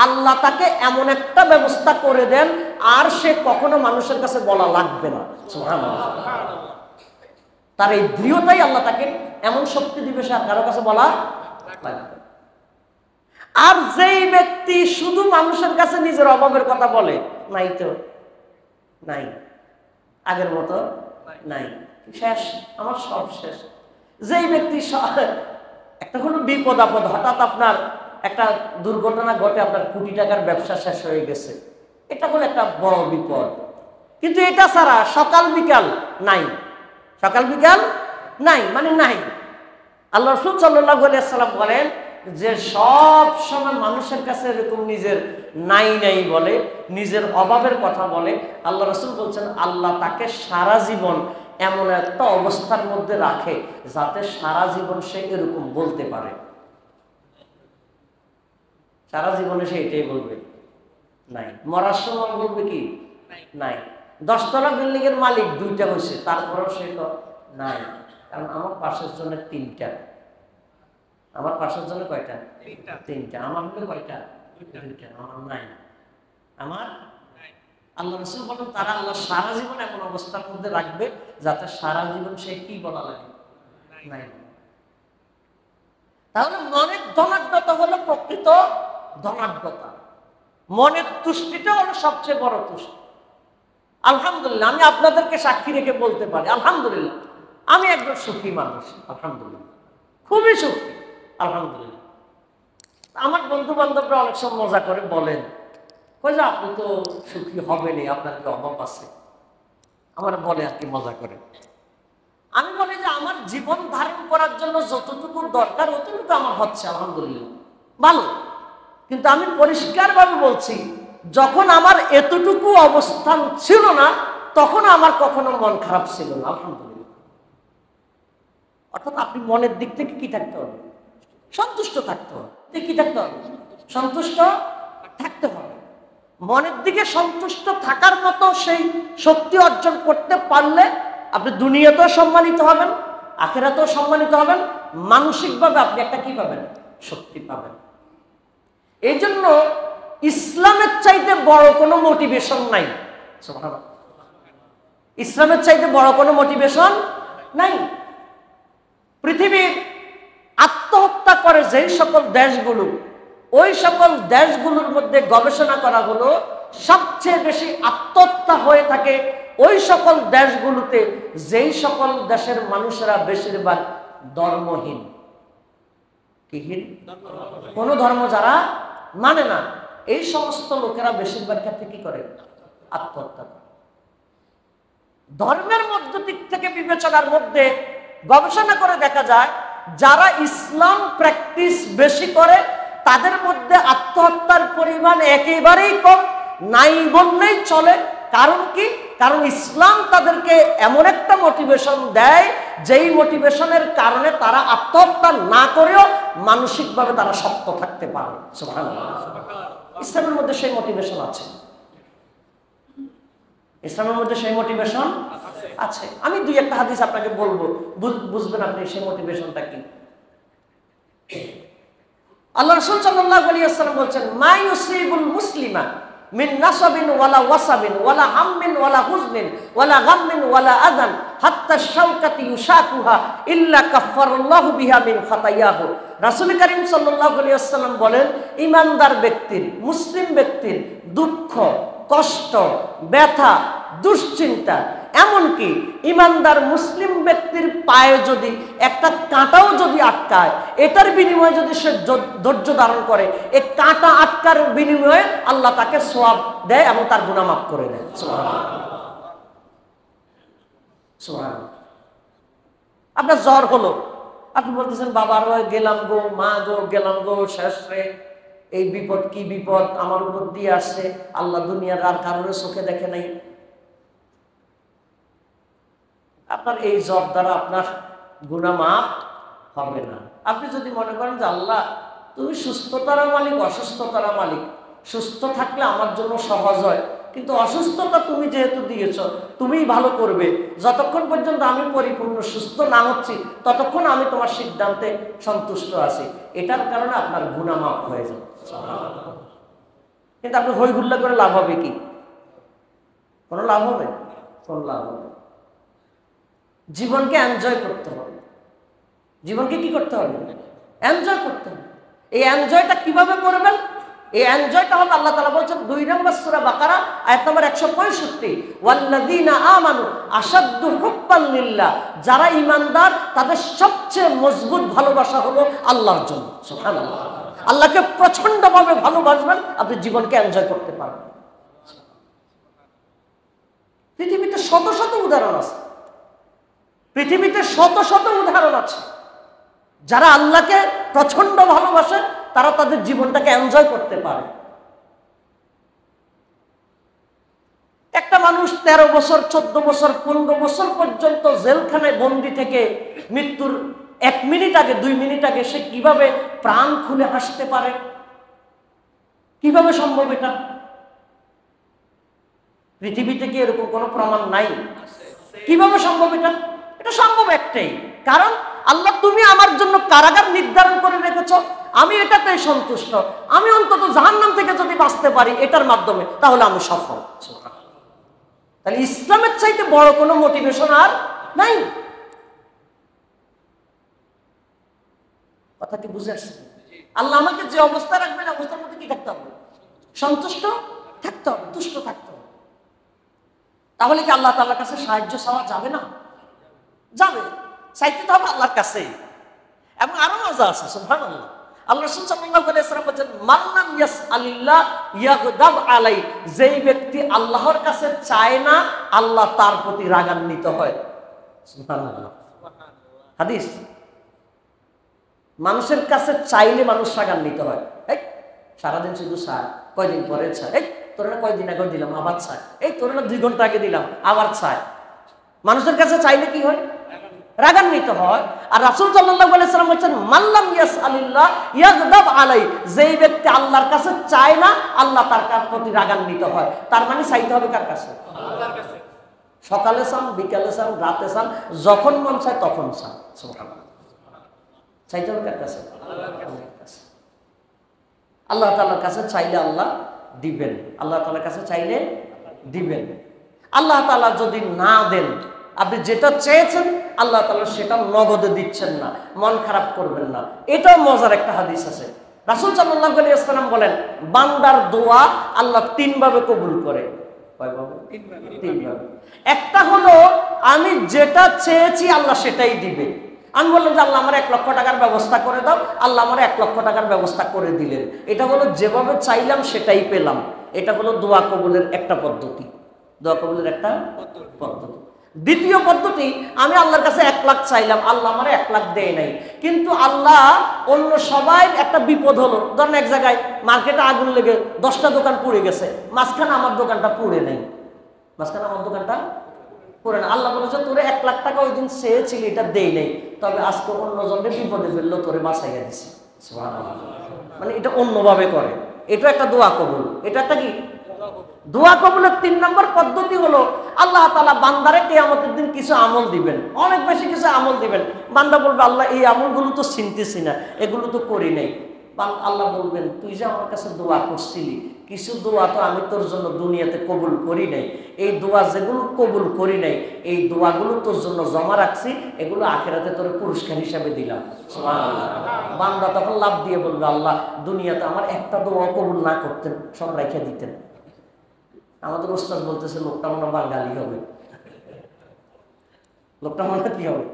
আল্লাহ তাকে এমন একটা ব্যবস্থা করে দেন আর সে কখনো মানুষের কাছে বলা লাগবে না। সুবহানাল্লাহ। তার এই দৃঢ়তাই আল্লাহ তাকে এমন শক্তি দিবে সে আর কারো কাছে বলা লাগবে। আর যেই ব্যক্তি শুধু মানুষের কাছে নিজের অভাবের কথা বলে, নাই তো নাই, আগের মতো নাই, শেষ, আমার সব শেষ। যেই ব্যক্তি একটা কোনো বিপদ আপদ, হঠাৎ আপনার একটা দুর্ঘটনা ঘটে, আপনার কোটি টাকার ব্যবসা শেষ হয়ে গেছে, এটা হলো একটা বড় বিপদ। কিন্তু এটা ছাড়া সকাল বিকাল নাই, সকাল বিকাল নাই, নাই। আল্লাহ রাসূল সাল্লাল্লাহু আলাইহি ওয়াসাল্লাম বলেন যে সব সময় মানুষের কাছে এরকম নিজের নাই নাই বলে, নিজের অভাবের কথা বলে, আল্লাহ রাসূল বলছেন আল্লাহ তাকে সারা জীবন এমন একটা অবস্থার মধ্যে রাখে যাতে সারা জীবন সে এরকম বলতে পারে। সারা জীবনে সে এটাই বলবে নাই, মরার সময় বলবে কি নাই। 10 তলা বিল্ডিং এর মালিক 2টা হয়েছে, তারপরেও সে তো নাই, কারণ আমার পাশের জন্য 3টা, আমার পাশের জন্য কয়টা? 3টা, আমার হলে কয়টা? 2টা, আমার নাই, আমার। আল্লাহ রাসূল বলেন তারা আল্লাহ সারা জীবন এমন অবস্থার মধ্যে রাখবে যাতে সারা জীবন সে কি বলা লাগে নাই। তাহলে মনের ধনাঢ্যতা হলো প্রকৃত ধনাঢ্যতা, মনের তুষ্টিটা হলো সবচেয়ে বড় তুষ্টি। আলহামদুলিল্লাহ, আমি আপনাদেরকে সাক্ষী রেখে বলতে পারি আলহামদুলিল্লাহ আমি একজন সুখী মানুষ, আলহামদুলিল্লাহ খুবই সুখী, আলহামদুলিল্লাহ। আমার বন্ধু বান্ধবরা অনেক সময় মজা করে বলেন, কই যে আপনি তো সুখী হবেনই, আপনার কি অভাব আছে, আমার বলে আর কি মজা করে। আমি বলি যে আমার জীবন ধারণ করার জন্য যতটুকু দরকার অতটুকু আমার হচ্ছে, আলহামদুলিল্লাহ ভালো। কিন্তু আমি পরিষ্কারভাবে বলছি, যখন আমার এতটুকু অবস্থান ছিল না তখন আমার কখনো মন খারাপ ছিল না, আলহামদুলিল্লাহ। অর্থাৎ আপনি মনের দিক থেকে কি থাকতে হবে? সন্তুষ্ট থাকতে হবে। কি থাকতে হবে? সন্তুষ্ট থাকতে হবে। মনের দিকে সন্তুষ্ট থাকার মতো সেই শক্তি অর্জন করতে পারলে আপনি দুনিয়াতেও সম্মানিত হবেন, আখিরাতেও সম্মানিত হবেন, মানসিকভাবে আপনি একটা কি পাবেন? শক্তি পাবেন। এই জন্য ইসলামের চাইতে বড় কোনো মোটিভেশন নাই। সুবহানাল্লাহ, ইসলামের চাইতে বড় কোনো মোটিভেশন নাই। পৃথিবীর আত্মহত্যা করে যেই সকল দেশগুলো, ওই সকল দেশগুলোর মধ্যে গবেষণা করা হলো সবচেয়ে বেশি আত্মহত্যা হয়ে থাকে ওই সকল দেশগুলোতে যেই সকল দেশের মানুষেরা বেশিরভাগ ধর্মহীন। কিহীন? কোন ধর্ম যারা মানে না, এই সমস্ত লোকেরা বেশিরভাগ ক্ষেত্রে কি করে? আত্মহত্যা করে। ধর্মের মধ্য দিক থেকে বিবেচনার মধ্যে গবেষণা করে দেখা যায় যারা ইসলাম প্র্যাকটিস বেশি করে তাদের মধ্যে আত্মহত্যার পরিমাণ একেবারেই কম, নাই বললেই চলে। কারণ কি? কারণ ইসলাম তাদেরকে এমন একটা মোটিভেশন দেয় যেই মোটিভেশনের কারণে তারা আত্মহত্যা না করেও মানসিকভাবে তারা শক্ত থাকতে পারে। সুবহানাল্লাহ, ইসলামের মধ্যে সেই মোটিভেশন আছে, ইসলামের মধ্যে সেই মোটিভেশন আছে। আমি 2-1টা হাদিস আপনাকে বলবো, বুঝবেন আপনি সেই মোটিভেশনটা কি। আল্লাহ রাসূল সাল্লাল্লাহু আলাইহি ওয়াসাল্লাম বলেন, মা ইউসিবুল মুসলিমা মিন নাসাবিন ওয়ালা ওয়াসাবিন ওয়ালা হাম্মিন ওয়ালা হুজনিন ওয়ালা গাম্মিন ওয়ালা আযান হাত্তা শাওকাতি ইউশাকুহা ইল্লা কাফফারাল্লাহু বিহা মিন খাতায়াহু। রাসূল কারীম সাল্লাল্লাহু আলাইহি ওয়াসাল্লাম বলেন, ঈমানদার ব্যক্তির, মুসলিম ব্যক্তির দুঃখ, কষ্ট, ব্যথা, দুশ্চিন্তা, এমনকি ঈমানদার মুসলিম ব্যক্তির পায়ে যদি একটা কাঁটাও যদি আটকায়, এটার বিনিময়ে যদি সে ধৈর্য ধারণ করে, এই কাঁটা আটকার বিনিময়ে আল্লাহ তাকে সওয়াব দেয় এবং তার গুনাহ মাফ করে দেয়। সুবহানাল্লাহ। সুবহানাল্লাহ। আপনার জ্বর হলো, আপনি বলতেছেন বাবা গেলাম গো, মা গো গেলাম গো, শেষ রে, এই বিপদ কি বিপদ আমার উপর দিয়ে আসছে, আল্লাহ দুনিয়ার আর কারোর চোখে দেখে নাই। আপনার এই জ্বর দ্বারা আপনার গুনাহ মাফ হবে না। আপনি যদি মনে করেন যে আল্লাহ তুমি সুস্থতার মালিক, অসুস্থতার মালিক, সুস্থ থাকলে আমার জন্য সহজ হয়, কিন্তু অসুস্থতা তুমি যেহেতু দিয়েছ তুমিই ভালো করবে, যতক্ষণ পর্যন্ত আমি পরিপূর্ণ সুস্থ না হচ্ছি ততক্ষণ আমি তোমার সিদ্ধান্তে সন্তুষ্ট আছি, এটার কারণে আপনার গুনাহ মাফ হয়ে যাবে। কিন্তু আপনি হই হুল্লা করে লাভ হবে কি? কোনো লাভ হবে? কোনো লাভ হবে? জীবনকে এনজয় করতে হবে। জীবনকে কি করতে হবে? এনজয় করতে হবে। এই এনজয়টা কিভাবে করবেন? এই এনজয়টা হবে, আল্লাহ তাআলা বলছেন 2 নম্বর সূরা বাকারা আয়াত নম্বর 165, ওয়াল্লাযীনা আমানু আশাদ্দু হুব্বান লিল্লাহ, যারা ঈমানদার তাদের সবচেয়ে মজবুত ভালোবাসা হলো আল্লাহর জন্য। সুবহানাল্লাহ। আল্লাহকে প্রচন্ডভাবে ভালোবাসবেন, আপনি জীবনকে এনজয় করতে পারবেন। পৃথিবীতে শত শত উদাহরণ আছে, পৃথিবীতে শত শত উদাহরণ আছে যারা আল্লাহকে প্রচন্ড ভালোবাসে, তারা তাদের জীবনটাকে এনজয় করতে পারে। একটা মানুষ 13 বছর, 14 বছর, 15 বছর পর্যন্ত জেলখানায় বন্দি থেকে মৃত্যুর 1 মিনিট আগে, 2 মিনিট আগে সে কিভাবে প্রাণ খুলে হাসতে পারে? কিভাবে সম্ভব এটা? পৃথিবীতে কি এরকম কোনো প্রমাণ নাই? কিভাবে সম্ভব এটা? এটা সম্ভব একটাই, কারণ আল্লাহ তুমি আমার জন্য কারাগার নির্ধারণ করে রেখেছ, আমি এটাতে সন্তুষ্ট, আমি অন্তত জাহান্নাম থেকে যদি বাঁচতে পারি এটার মাধ্যমে, তাহলে আমি সফল। তাহলে ইসলামের চাইতে বড় কোনো মোটিভেশন আর নাই। কথা কি বুঝে আসছে? আল্লাহ আমাকে যে অবস্থা রাখবেন, অবস্থার মধ্যে কি থাকতে হবে? সন্তুষ্ট থাকতে হবে, তুষ্ট থাকতে হবে। তাহলে কি আল্লাহ তাআলার কাছে সাহায্য চাওয়া যাবে না? যাবে, চাইতে তো হবে আল্লাহর কাছে। এবং আরো মজা আছে, সুবহানাল্লাহ। আল্লাহ রাসূল সাল্লাল্লাহু আলাইহি ওয়াসাল্লাম বলেন, মান লাম ইয়াসআলিল্লাহ ইয়াগদাব আলাই, যেই ব্যক্তি আল্লাহর কাছে চায় না আল্লাহ তার প্রতি রাগান্বিত হয়। সুবহানাল্লাহ। হাদিস। মানুষের কাছে চাইলে মানুষ রাগান্বিত হয়। এই সারাদিন শুধু চায়, কয়দিন পরে চায়, এই তোর না কয়দিন আগে দিলাম আবার চায়, এই তোর না 2 ঘন্টা আগে দিলাম আবার চায়। মানুষের কাছে চাইলে কি হয়? রাগান্বিত হয়। আর রাসূল সাল্লাল্লাহু আলাইহি ওয়াসাল্লাম বলেন, মান লাম ইয়াসআলিল্লাহ ইয়াগদাব আলাই, যেই ব্যক্তি আল্লাহর কাছে চায় না আল্লাহ তার প্রতি রাগান্বিত হয়। তার মানে চাইতে হবে কার কাছে? আল্লাহর কাছে। সকালে চান, বিকালে চান, রাতে চান, যখন মন চায় তখন চান। সুবহানাল্লাহ। চাইতে হবে কার কাছে? আল্লাহর কাছে। আল্লাহ তাআলার কাছে চাইলে আল্লাহ দিবেন, আল্লাহ তাআলার কাছে চাইলে দিবেন। আল্লাহ তাআলা যদি না দেন, আপনি যেটা চেয়েছেন আল্লাহ তাআলা সেটা নগদে দিচ্ছেন না, মন খারাপ করবেন না। এটাও মজার একটা হাদিস আছে। রাসূল সাল্লাল্লাহু আলাইহি ওয়াসাল্লাম বলেন, বান্দার দোয়া আল্লাহ 3 ভাবে কবুল করে। কয়ভাবে? 3 ভাবে। একটা হলো আমি যেটা চেয়েছি আল্লাহ সেটাই দিবে। আমি বললাম যে আল্লাহ আমার 1 লক্ষ টাকার ব্যবস্থা করে দাও, আল্লাহ আমার 1 লক্ষ টাকার ব্যবস্থা করে দিলেন। এটা হলো যেভাবে চাইলাম সেটাই পেলাম। এটা হলো দোয়া কবুলের একটা পদ্ধতি। দোয়া কবুলের একটা পদ্ধতি। দ্বিতীয় পদ্ধতি, আমি আল্লাহর কাছে 1 লাখ চাইলাম, আল্লাহ আমার 1 লাখ দেয় নাই, কিন্তু আল্লাহ অন্য সবাই একটা বিপদ হলো, ধরেন এক জায়গায় মার্কেটে আগুন লেগে 10টা দোকান পুড়ে গেছে, মাঝখানে আমার দোকানটা পুড়ে নাই, মাঝখানে আমার দোকানটা পুড়ে না। আল্লাহ বলেছে তোরে 1 লাখ টাকা ওই দিন চেয়েছিলি, এটা দেই নাই, তবে আজকে অন্য জনের বিপদে ফেললো, তোরে বাঁচাইয়া দিছে। সুবহানাল্লাহ। মানে এটা অন্যভাবে করে, এটা একটা দোয়া কবুল। এটা একটা কি? দোয়া কবুলের 3 নম্বর পদ্ধতি হলো আল্লাহ তাআলা বান্দারে কিয়ামতের দিন কিছু আমল দিবেন, অনেক বেশি কিছু আমল দিবেন। বান্দা বলবে আল্লাহ এই আমলগুলো তো চিনতেছি না, এগুলো তো করি নাই। আল্লাহ বলবেন তুই যে আমার কাছে দোয়া করছিলি, কিছু দোয়া তো আমি তোর জন্য দুনিয়াতে কবুল করি নাই, এই দোয়া যেগুলো কবুল করি নাই এই দোয়াগুলো তোর জন্য জমা রাখছি, এগুলো আখিরাতে তোর পুরস্কার হিসাবে দিলাম। সুবহানাল্লাহ। বান্দা তখন লাভ দিয়ে বলবে আল্লাহ দুনিয়াতে আমার একটা দোয়া কবুল না করতেন, সব রেখে দিতেন। আমাদের ওস্তাদ বলতেছে লোকটা মনে বাঙালি হবে, লোকটা মনে কি হবে,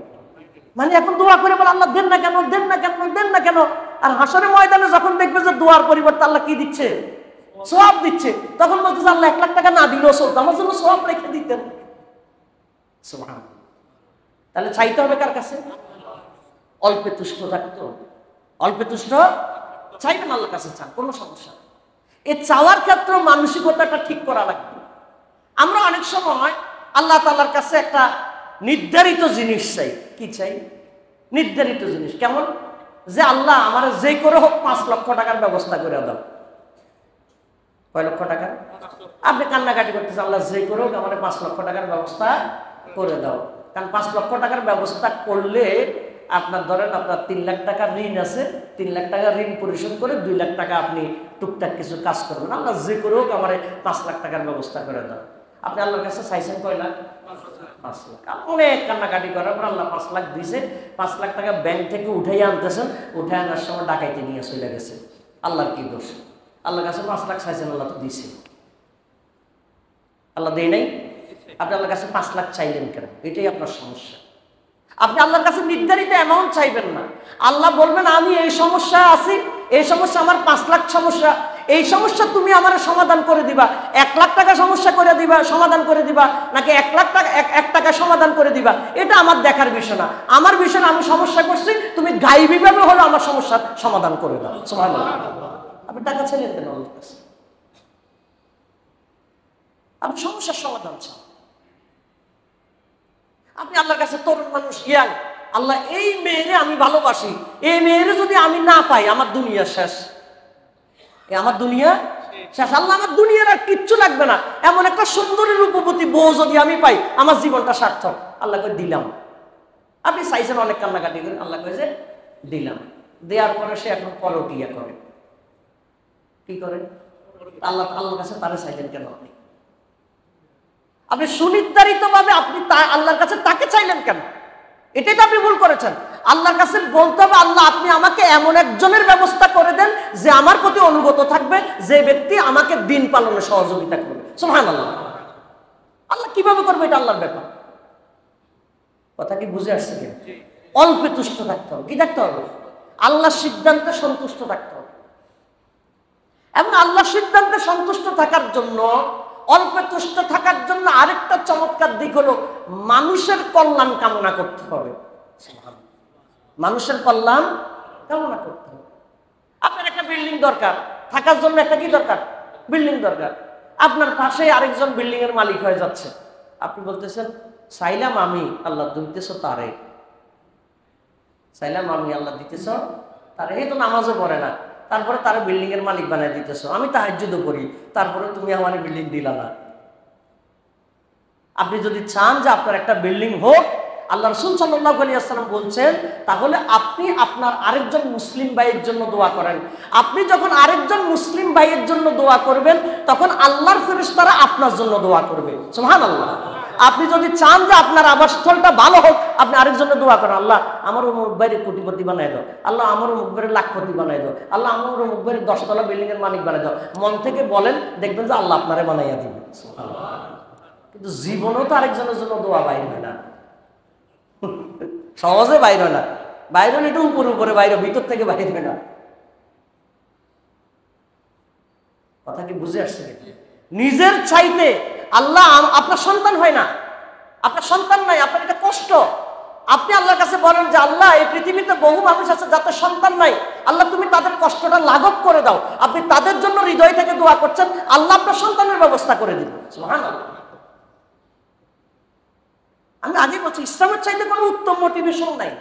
মানে এখন দোয়া করে বলে আল্লাহ দেন না কেন, দেন না কেন, দেন না কেন। আর হাসরের ময়দানে যখন দেখবে যে দোয়ার পরিবর্তে আল্লাহ কি দিচ্ছে, সওয়াব দিচ্ছে, তখন বলতেছে আল্লাহ 1 লাখ টাকা না দিলেও চলতো, আমার জন্য সওয়াব রেখে দিতেন। সুবহানাল্লাহ। তাহলে চাইতে হবে কার কাছে? অল্পে তুষ্ট থাকতো, অল্পে তুষ্ট চাইবেন, আল্লাহর কাছে চান, কোনো সমস্যা নেই। এই চাওয়ার ক্ষেত্রে মানসিকতাটা ঠিক করা লাগবে। আমরা অনেক সময় আল্লাহ তাআলার কাছে একটা নির্ধারিত জিনিস চাই। কি চাই? নির্ধারিত জিনিস। কেমন? যে আল্লাহ আমার যে করে হোক 5 লক্ষ টাকার ব্যবস্থা করে দাও। কয় লক্ষ টাকা? আপনি কান্নাকাটি করতেছেন, আল্লাহ যে করে হোক আমার 5 লক্ষ টাকার ব্যবস্থা করে দাও। কারণ 5 লক্ষ টাকার ব্যবস্থা করলে আপনার ধরেন আপনার 3 লাখ টাকা ঋণ আছে, 3 লাখ টাকা ঋণ পরিশোধ করে 2 লাখ টাকা আপনি টুকটাক কিছু কাজ করবেন। আল্লাহ যে করে হোক আমার 5 লাখ টাকার ব্যবস্থা করে দাও। আপনি আল্লাহর কাছে চাইছেন কয় লাখ? 5 লাখ। অনেক কান্নাকাটি করার পর আল্লাহ 5 লাখ দিয়েছে। 5 লাখ টাকা ব্যাংক থেকে উঠাই আনতেছেন, উঠে আনার সময় ডাকাইতে নিয়ে চলে গেছে। আল্লাহর কি দোষ? আল্লাহর কাছে 5 লাখ চাইছেন, আল্লাহ তো দিয়েছে। আল্লাহ দেয় নাই? আপনি আল্লাহর কাছে 5 লাখ চাইলেন কেন? এটাই আপনার সমস্যা। আপনি আল্লাহর কাছে নির্ধারিত অ্যামাউন্ট চাইবেন না। আল্লাহ বলবেন আমি এই সমস্যা আছি, এই সমস্যা আমার 5 লাখ সমস্যা, এই সমস্যা তুমি আমার সমাধান করে দিবা। 1 লাখ টাকা সমস্যা করে দিবা, সমাধান করে দিবা, নাকি 1 লাখ টাকা 1 টাকা সমাধান করে দিবা, এটা আমার দেখার বিষয় না। আমার বিষয় না, আমি সমস্যা করছি, তুমি গায়বীভাবে হলো আমার সমস্যার সমাধান করে দাও। সুবহানাল্লাহ। আপনি টাকা চাইলেন কেন আল্লাহর কাছে? আপনি সমস্যার সমাধান চান। আপনি আল্লাহর কাছে তরুণ মানুষ, ইয়াং, আল্লাহ এই মেয়েরে আমি ভালোবাসি, এই মেয়েরে যদি আমি না পাই আমার দুনিয়া শেষ, আমার দুনিয়া শেষ। আল্লাহ আমার দুনিয়ার আর কিচ্ছু লাগবে না, এমন একটা সুন্দরী রূপবতী বউ যদি আমি পাই আমার জীবনটা সার্থক। আল্লাহ কই দিলাম। আপনি চাইছেন অনেক কান্নাকাটি করেন, আল্লাহ কই যে দিলাম। দেওয়ার পরে সে এখন পরকিয়া করে। কি করে? আল্লাহর কাছে তারে চাইলেন কেন? আপনি সুনির্ধারিত ভাবে আপনি আল্লাহর কাছে তাকে চাইলেন কেন? এটাই তো আপনি ভুল করেছেন। আল্লাহর কাছে বলতে হবে আল্লাহ আপনি আমাকে এমন একজনের ব্যবস্থা করে দেন যে আমার প্রতি অনুগত থাকবে, যে ব্যক্তি আমাকে দিন পালনে সহযোগিতা করবে। সুবহানাল্লাহ। আল্লাহ কিভাবে করবে এটা আল্লাহর ব্যাপার। কথা কি বুঝে আসছে কি? অল্পে তুষ্ট থাকতে হবে। কি থাকতে হবে? আল্লাহর সিদ্ধান্তে সন্তুষ্ট থাকতে হবে। এবং আল্লাহর সিদ্ধান্তে সন্তুষ্ট থাকার জন্য, অল্পে তুষ্ট থাকার জন্য আরেকটা চমৎকার দিক হলো মানুষের কল্যাণ কামনা করতে হবে। মানুষের কল্যাণ কামনা করতে হবে। আপনার একটা বিল্ডিং দরকার, থাকার জন্য একটা কি দরকার? বিল্ডিং দরকার। আপনার পাশে আরেকজন বিল্ডিং এর মালিক হয়ে যাচ্ছে, আপনি বলতেছেন চাইলাম আমি, আল্লাহ দিতেছ তারে। চাইলাম আমি, আল্লাহ দিতেছ তারে। এই তো নামাজও পড়ে না, তারপরে তারা বিল্ডিং এর মালিক বানাই দিতেছ। আমি তাহাজ্জুদও করি, তারপরে তুমি আমার বিল্ডিং দিলা না। আপনি যদি চান যে আপনার একটা বিল্ডিং হোক, আল্লাহ রাসূল সাল্লাল্লাহু আলাইহি ওয়াসাল্লাম বলছেন, তাহলে আপনি আপনার আরেকজন মুসলিম ভাইয়ের জন্য দোয়া করেন। আপনি যখন আরেকজন মুসলিম ভাইয়ের জন্য দোয়া করবেন, তখন আল্লাহর ফেরেশতারা আপনার জন্য দোয়া করবে। সুবহানাল্লাহ। আপনি যদি চান যে আপনার আবাসস্থলটা ভালো হোক, আপনি আরেকজনের দোয়া করেন, আল্লাহ আমার অমুক ভাইয়ের কোটিপতি বানাই দাও, আল্লাহ আমার অমুক ভাইয়ের লাখপতি বানাই দাও, আল্লাহ আমার অমুক ভাইয়ের 10 তলা বিল্ডিং এর মালিক বানাই দাও। মন থেকে বলেন, দেখবেন যে আল্লাহ আপনারে বানাইয়া দিবে। কিন্তু জীবনেও তো আরেকজনের জন্য দোয়া বাইর হয় না, সহজে বাইর হয় না। বাইর হলে একটু উপরে উপরে বাইরে, ভিতর থেকে বাইর হয় না। কথা কি বুঝে আসছে? নিজের চাইতে আল্লাহ আপনার সন্তান হয় না, আপনার সন্তান নাই, আপনার এটা কষ্ট। আপনি আল্লাহর কাছে বলেন যে আল্লাহ এই পৃথিবীতে বহু মানুষ আছে যাদের সন্তান নাই, আল্লাহ তুমি তাদের কষ্টটা লাঘব করে দাও। আপনি তাদের জন্য হৃদয় থেকে দোয়া করছেন, আল্লাহ আপনার সন্তানের ব্যবস্থা করে দিন। সুবহানাল্লাহ। আমি আগে বলছি ইসলামের চাইতে কোনো উত্তম মোটিভেশন নাই।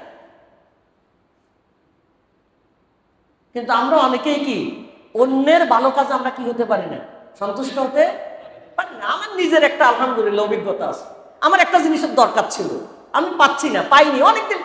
কিন্তু আমরা অনেকেই কি অন্যের ভালো কাজে আমরা কি হতে পারি না, সন্তুষ্ট হতে পারি না। আমার নিজের একটা আলহামদুলিল্লাহ অভিজ্ঞতা আছে। আমার একটা জিনিসের দরকার ছিল, আমি পাচ্ছি না, পাইনি, অনেকদিন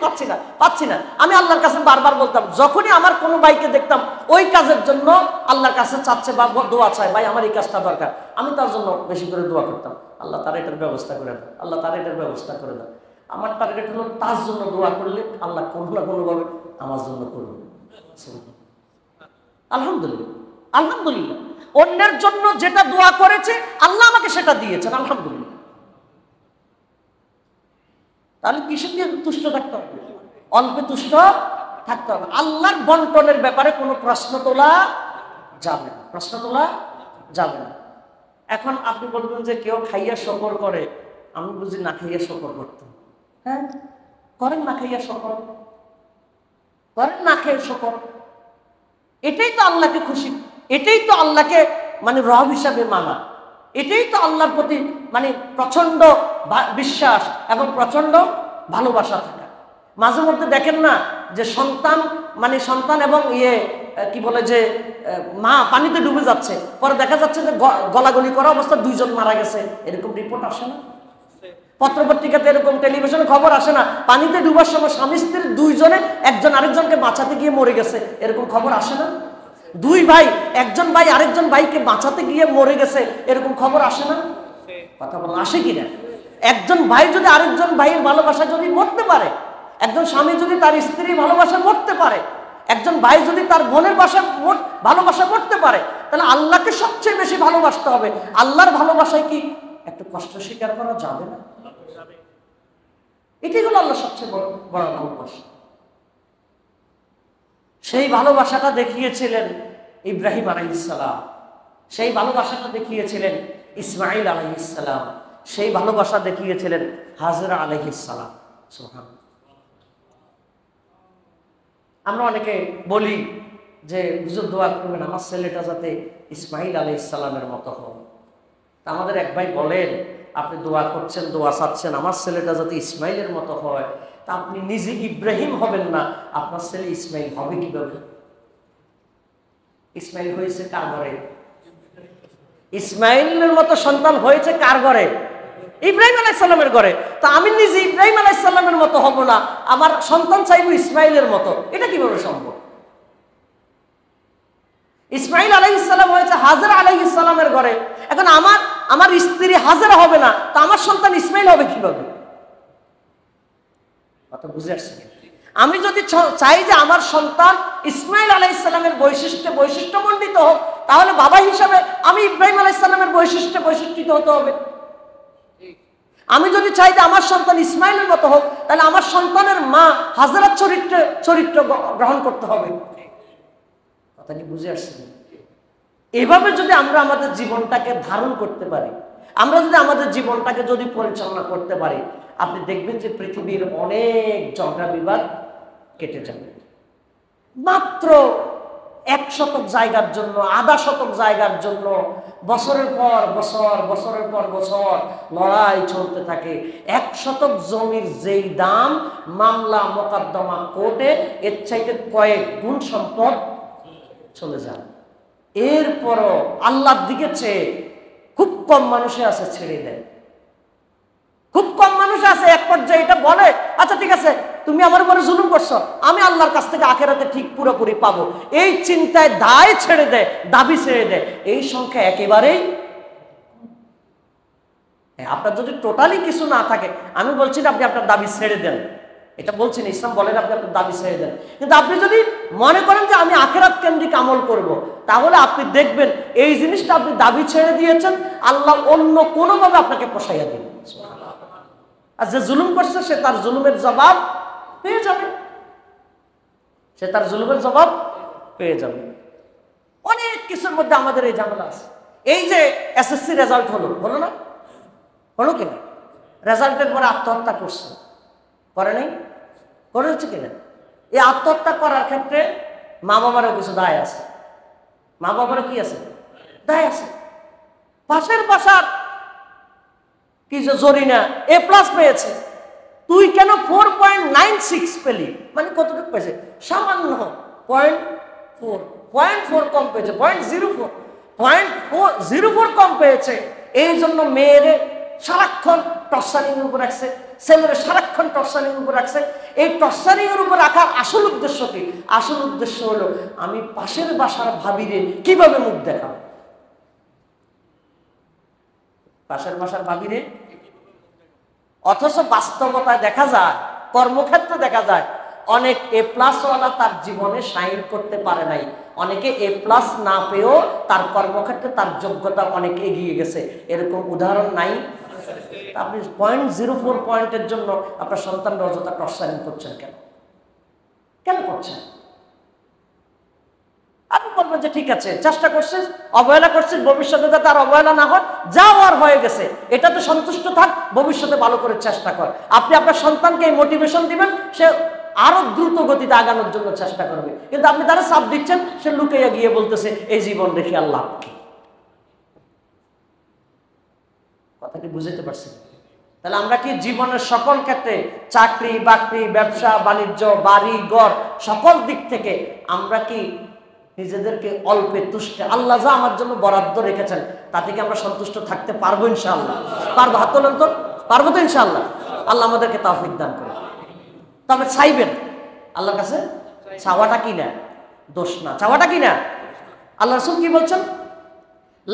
পাচ্ছি না। আমি আল্লাহর কাছে বারবার বলতাম, যখনই আমার কোনো ভাইকে দেখতাম ওই কাজের জন্য আল্লাহর কাছে চাচ্ছে বা দোয়া চায়, ভাই আমার এই কাজটা দরকার, আমি তার জন্য বেশি করে দোয়া করতাম, আল্লাহ তার এটার ব্যবস্থা করে দাও, আল্লাহ তার এটার ব্যবস্থা করে দাও। আমার টার্গেট হলো তার জন্য দোয়া করলে আল্লাহ কোনো না কোনোভাবে আমার জন্য করবে। আলহামদুলিল্লাহ, আলহামদুলিল্লাহ। অন্যের জন্য যেটা দোয়া করেছে আল্লাহ আমাকে সেটা দিয়েছেন, আলহামদুলিল্লাহ। তাহলে কিসের দিয়ে তুষ্ট থাকতে হবে? অল্পে তুষ্ট থাকতে হবে। আল্লাহর বন্টনের ব্যাপারে কোনো প্রশ্ন তোলা যাবে না, প্রশ্ন তোলা যাবে না। এখন আপনি বলবেন যে কেউ খাইয়া শকর করে, আমি বুঝি না খাইয়া শকর করতাম। হ্যাঁ, করেন না খাইয়া শকর, করেন না খেয়ে শকর। এটাই তো আল্লাহকে খুশি, এটাই তো আল্লাহকে মানে রব হিসাবে মানা, এটাই তো আল্লাহর প্রতি মানে প্রচন্ড বিশ্বাস এবং প্রচন্ড ভালোবাসা থাকা। মাঝে মধ্যে দেখেন না যে সন্তান মানে সন্তান এবং কি বলে যে মা পানিতে ডুবে যাচ্ছে, পরে দেখা যাচ্ছে যে গলাগলি করা অবস্থা 2 জন মারা গেছে, এরকম রিপোর্ট আসে না? পত্রপত্রিকাতে এরকম টেলিভিশনে খবর আসে না? পানিতে ডুবার সময় স্বামী স্ত্রীর 2 জনে একজন আরেকজনকে বাঁচাতে গিয়ে মরে গেছে, এরকম খবর আসে না? 2 ভাই, একজন ভাই আরেকজন ভাইকে বাঁচাতে গিয়ে মরে গেছে, এরকম খবর আসে না? কথা বলেন, আসে কিনা? একজন ভাই যদি আরেকজন ভাইয়ের ভালোবাসা যদি মরতে পারে, একজন স্বামী যদি তার স্ত্রীর ভালোবাসা মরতে পারে, একজন ভাই যদি তার বোনের ভালোবাসা মরতে পারে, তাহলে আল্লাহকে সবচেয়ে বেশি ভালোবাসতে হবে। আল্লাহর ভালোবাসায় কি একটু কষ্ট স্বীকার করা যাবে না? এটাই হলো আল্লাহ সবচেয়ে বড় ভালোবাসা। সেই ভালোবাসাটা দেখিয়েছিলেন ইব্রাহিম আলাইহিস সালাম, সেই ভালোবাসাটা দেখিয়েছিলেন ইসমাঈল আলাইহিস সালাম, সেই ভালোবাসা দেখিয়েছিলেন হাজরা আলাইহিস সালাম। সুবহানাল্লাহ। আমরা অনেকে বলি যে হুজুর দোয়া করবেন আমার ছেলেটা যাতে ইসমাঈল আলাইহিস সালামের মতো হয়। তা আমাদের এক ভাই বলেন, আপনি দোয়া করছেন, দোয়া চাচ্ছেন আমার ছেলেটা যাতে ইসমাইলের মতো হয়, তা আপনি নিজে ইব্রাহিম হবেন না, আপনার ছেলে ইসমাইল হবে কিভাবে? ইসমাইল হয়েছে কার ঘরে? ইসমাইলের মতো সন্তান হয়েছে কার ঘরে? ইব্রাহিম আলাইহিস সালামের ঘরে। তা আমি নিজে ইব্রাহিম আলাইহিস সালামের মতো হব না, আমার সন্তান চাইবো ইসমাইলের মতো, এটা কিভাবে সম্ভব? ইসমাইল আলাইহিস সালাম হয়েছে হাজরা আলাইহিস সালামের ঘরে, এখন আমার স্ত্রী হাজরা হবে না, তা আমার সন্তান ইসমাইল হবে কিভাবে? কথা বুঝে আসছে? আমি যদি চাই যে আমার সন্তান ইসমাইল আলাইহিস সালামের বৈশিষ্ট্যমণ্ডিত হোক, তাহলে বাবা হিসাবে আমি ইব্রাহিম আলাইহিস সালামের বৈশিষ্ট্যিত হতে হবে। আমি যদি চাই যে আমার সন্তান ইসমাইলের মতো হোক, তাহলে আমার সন্তানের মা হাজরার চরিত্র গ্রহণ করতে হবে। কথা কি বুঝে আসছে? এভাবে যদি আমরা আমাদের জীবনটাকে ধারণ করতে পারি, আমরা যদি আমাদের জীবনটাকে যদি পরিচালনা করতে পারি, আপনি দেখবেন যে পৃথিবীর অনেক ঝগড়া বিবাদ কেটে যাবে। মাত্র 1 শতক জায়গার জন্য, আধা শতক জায়গার জন্য বছরের পর বছর লড়াই চলতে থাকে। 1 শতক জমির যেই দাম মামলা মোকদ্দমা কোর্টে, এর চাইতে কয়েক গুণ সম্পদ চলে যায়। এরপরও আল্লাহর দিকে চেয়ে খুব কম মানুষে আছে ছেড়ে দেয়, খুব কম মানুষ আছে এক পর্যায়ে এটা বলে, আচ্ছা ঠিক আছে তুমি আমার উপরে জুলুম করছো, আমি আল্লাহর কাছ থেকে আখিরাতে ঠিক পুরোপুরি পাবো, এই চিন্তায় দায় ছেড়ে দেয়, দাবি ছেড়ে দেয়। এই সংখ্যা একেবারেই, আপনার যদি টোটালি কিছু না থাকে, আমি বলছি না আপনি আপনার দাবি ছেড়ে দেন, এটা বলছেন ইসলাম বলেন আপনি আপনার দাবি ছেড়ে দেন, কিন্তু আপনি যদি মনে করেন যে আমি আখিরাত কেন্দ্রিক আমল করব, তাহলে আপনি দেখবেন এই জিনিসটা আপনি দাবি ছেড়ে দিয়েছেন, আল্লাহ অন্য কোনোভাবে আপনাকে পোষাইয়া দিবেন। আর যে জুলুম করছে সে তার জুলুমের জবাব পেয়ে যাবে, সে তার জুলুমের জবাব পেয়ে যাবে। অনেক কিছুর মধ্যে আমাদের এই ঝামেলা আছে। এই যে এসএসসি রেজাল্ট হলো না, হলো কিনা? রেজাল্টের পরে আত্মহত্যা করছে, করে নাই? করেছে কিনা? এই আত্মহত্যা করার ক্ষেত্রে মা বাবারও কিছু দায় আছে। মা বাবারও কি আছে? দায় আছে। পাশের বাসার কি যে জরিনা A+ পেয়েছে, তুই কেন 4.96 পেলি? মানে কতটুকু পেয়েছে? সামান্য 0.4 কম পেয়েছে, 0.04 কম পেয়েছে। এই জন্য মেয়েরে সারাক্ষণ টর্চারিং এর উপর রাখছে, ছেলেরা সারাক্ষণ টর্চারিং উপর রাখছে। এই টর্চারিং এর উপর রাখার আসল উদ্দেশ্য কি? আসল উদ্দেশ্য হলো আমি পাশের বাসার ভাবিরে কিভাবে মুখ দেখাবো, পাশের বাসার ভাবিরে। অথচ বাস্তবতায় দেখা যায়, কর্মক্ষেত্রে দেখা যায় অনেক A+ ওয়ালা তার জীবনে শাইন করতে পারে নাই, অনেকে A+ না পেয়েও তার কর্মক্ষেত্রে তার যোগ্যতা অনেক এগিয়ে গেছে। এরকম উদাহরণ নাই? আপনি 0.04 পয়েন্টের জন্য আপনার সন্তানরা অযথা টর্চারিং করছেন কেন? কেন করছেন? আমি বলবো করবে যে ঠিক আছে, চেষ্টা করছিস, অবহেলা করছিস, ভবিষ্যতে যাতে আর অবহেলা না হয়, যা আর হয়ে গেছে এটাতে সন্তুষ্ট থাক, ভবিষ্যতে ভালো করে চেষ্টা কর। আপনি আপনার সন্তানকে এই মোটিভেশন দিবেন, সে আরো দ্রুত গতিতে আগানোর জন্য চেষ্টা করবে। কিন্তু আপনি তারা চাপ দিচ্ছেন, সে লুকাইয়া গিয়ে বলতেছে এই জীবন রেখে আর লাভ কি। কথাটি বুঝতে পারছেন? তাহলে আমরা কি জীবনের সকল ক্ষেত্রে, চাকরি বাকরি, ব্যবসা বাণিজ্য, বাড়ি ঘর, সকল দিক থেকে আমরা কি নিজেদেরকে অল্পে তুষ্টে, আল্লাহ যা আমার জন্য বরাদ্দ রেখেছেন তাতে কি আমরা সন্তুষ্ট থাকতে পারবো? ইনশাআল্লাহ পারবো। হাত তোলেন তো, পারবো তো ইনশাআল্লাহ? আল্লাহ আমাদেরকে তৌফিক দান করে। তবে চাইবেন আল্লাহর কাছে, চাওয়াটা কি না দোষ না, চাওয়াটা কি না। আল্লাহ রাসূল কি বলছেন?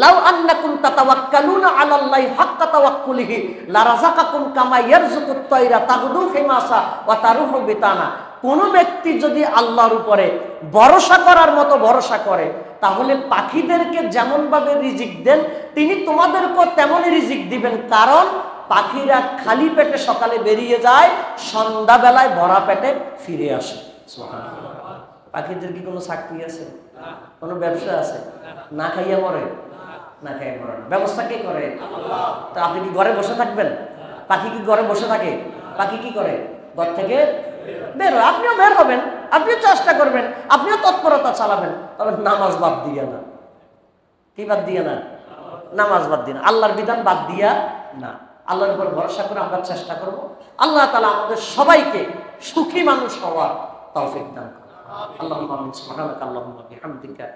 লাউ আন্নাকুম তাতাওয়াক্কালুনা আলাল্লাহি হাক্কা তাওয়াক্কুলিহি লারাযাকাকুম কামা ইয়ারযুকুত তায়রা তাগদু হিমাসা ওয়া তারুহু বিতানা। কোন ব্যক্তি যদি আল্লাহর উপরে ভরসা করার মতো ভরসা করে, তাহলে পাখিদেরকে যেমন ভাবে রিজিক দেন তিনি তোমাদেরকেও তেমনই রিজিক দিবেন। কারণ পাখিরা খালি পেটে সকালে বেরিয়ে যায়, সন্ধ্যাবেলায় ভরা পেটে ফিরে আসে। সুবহানাল্লাহ। পাখিদের কি কোনো চাকরি আছে? কোনো ব্যবসা আছে? না খাইয়া মরে? না খাইয়া মরে না। ব্যবস্থা কে করে? তা আপনি কি ঘরে বসে থাকবেন? পাখি কি ঘরে বসে থাকে? পাখি কি করে? ঘর থেকে বের হয়। আপনিও বের হবেন, আপনিও চেষ্টা করবেন, আপনিও তৎপরতা চালাবেন, তবে নামাজ বাদ দিয়া না। কি বাদ দিয়া না? নামাজ বাদ দিয়া না, আল্লাহর বিধান বাদ দিয়া না। আল্লাহর উপর ভরসা করে আমরা চেষ্টা করব। আল্লাহ তাআলা আমাদের সবাইকে সুখী মানুষ হওয়ার তৌফিক দান করুন। আল্লাহুম্মা আমিন। সুবহানাকা আল্লাহুম্মা বিহামদিকা।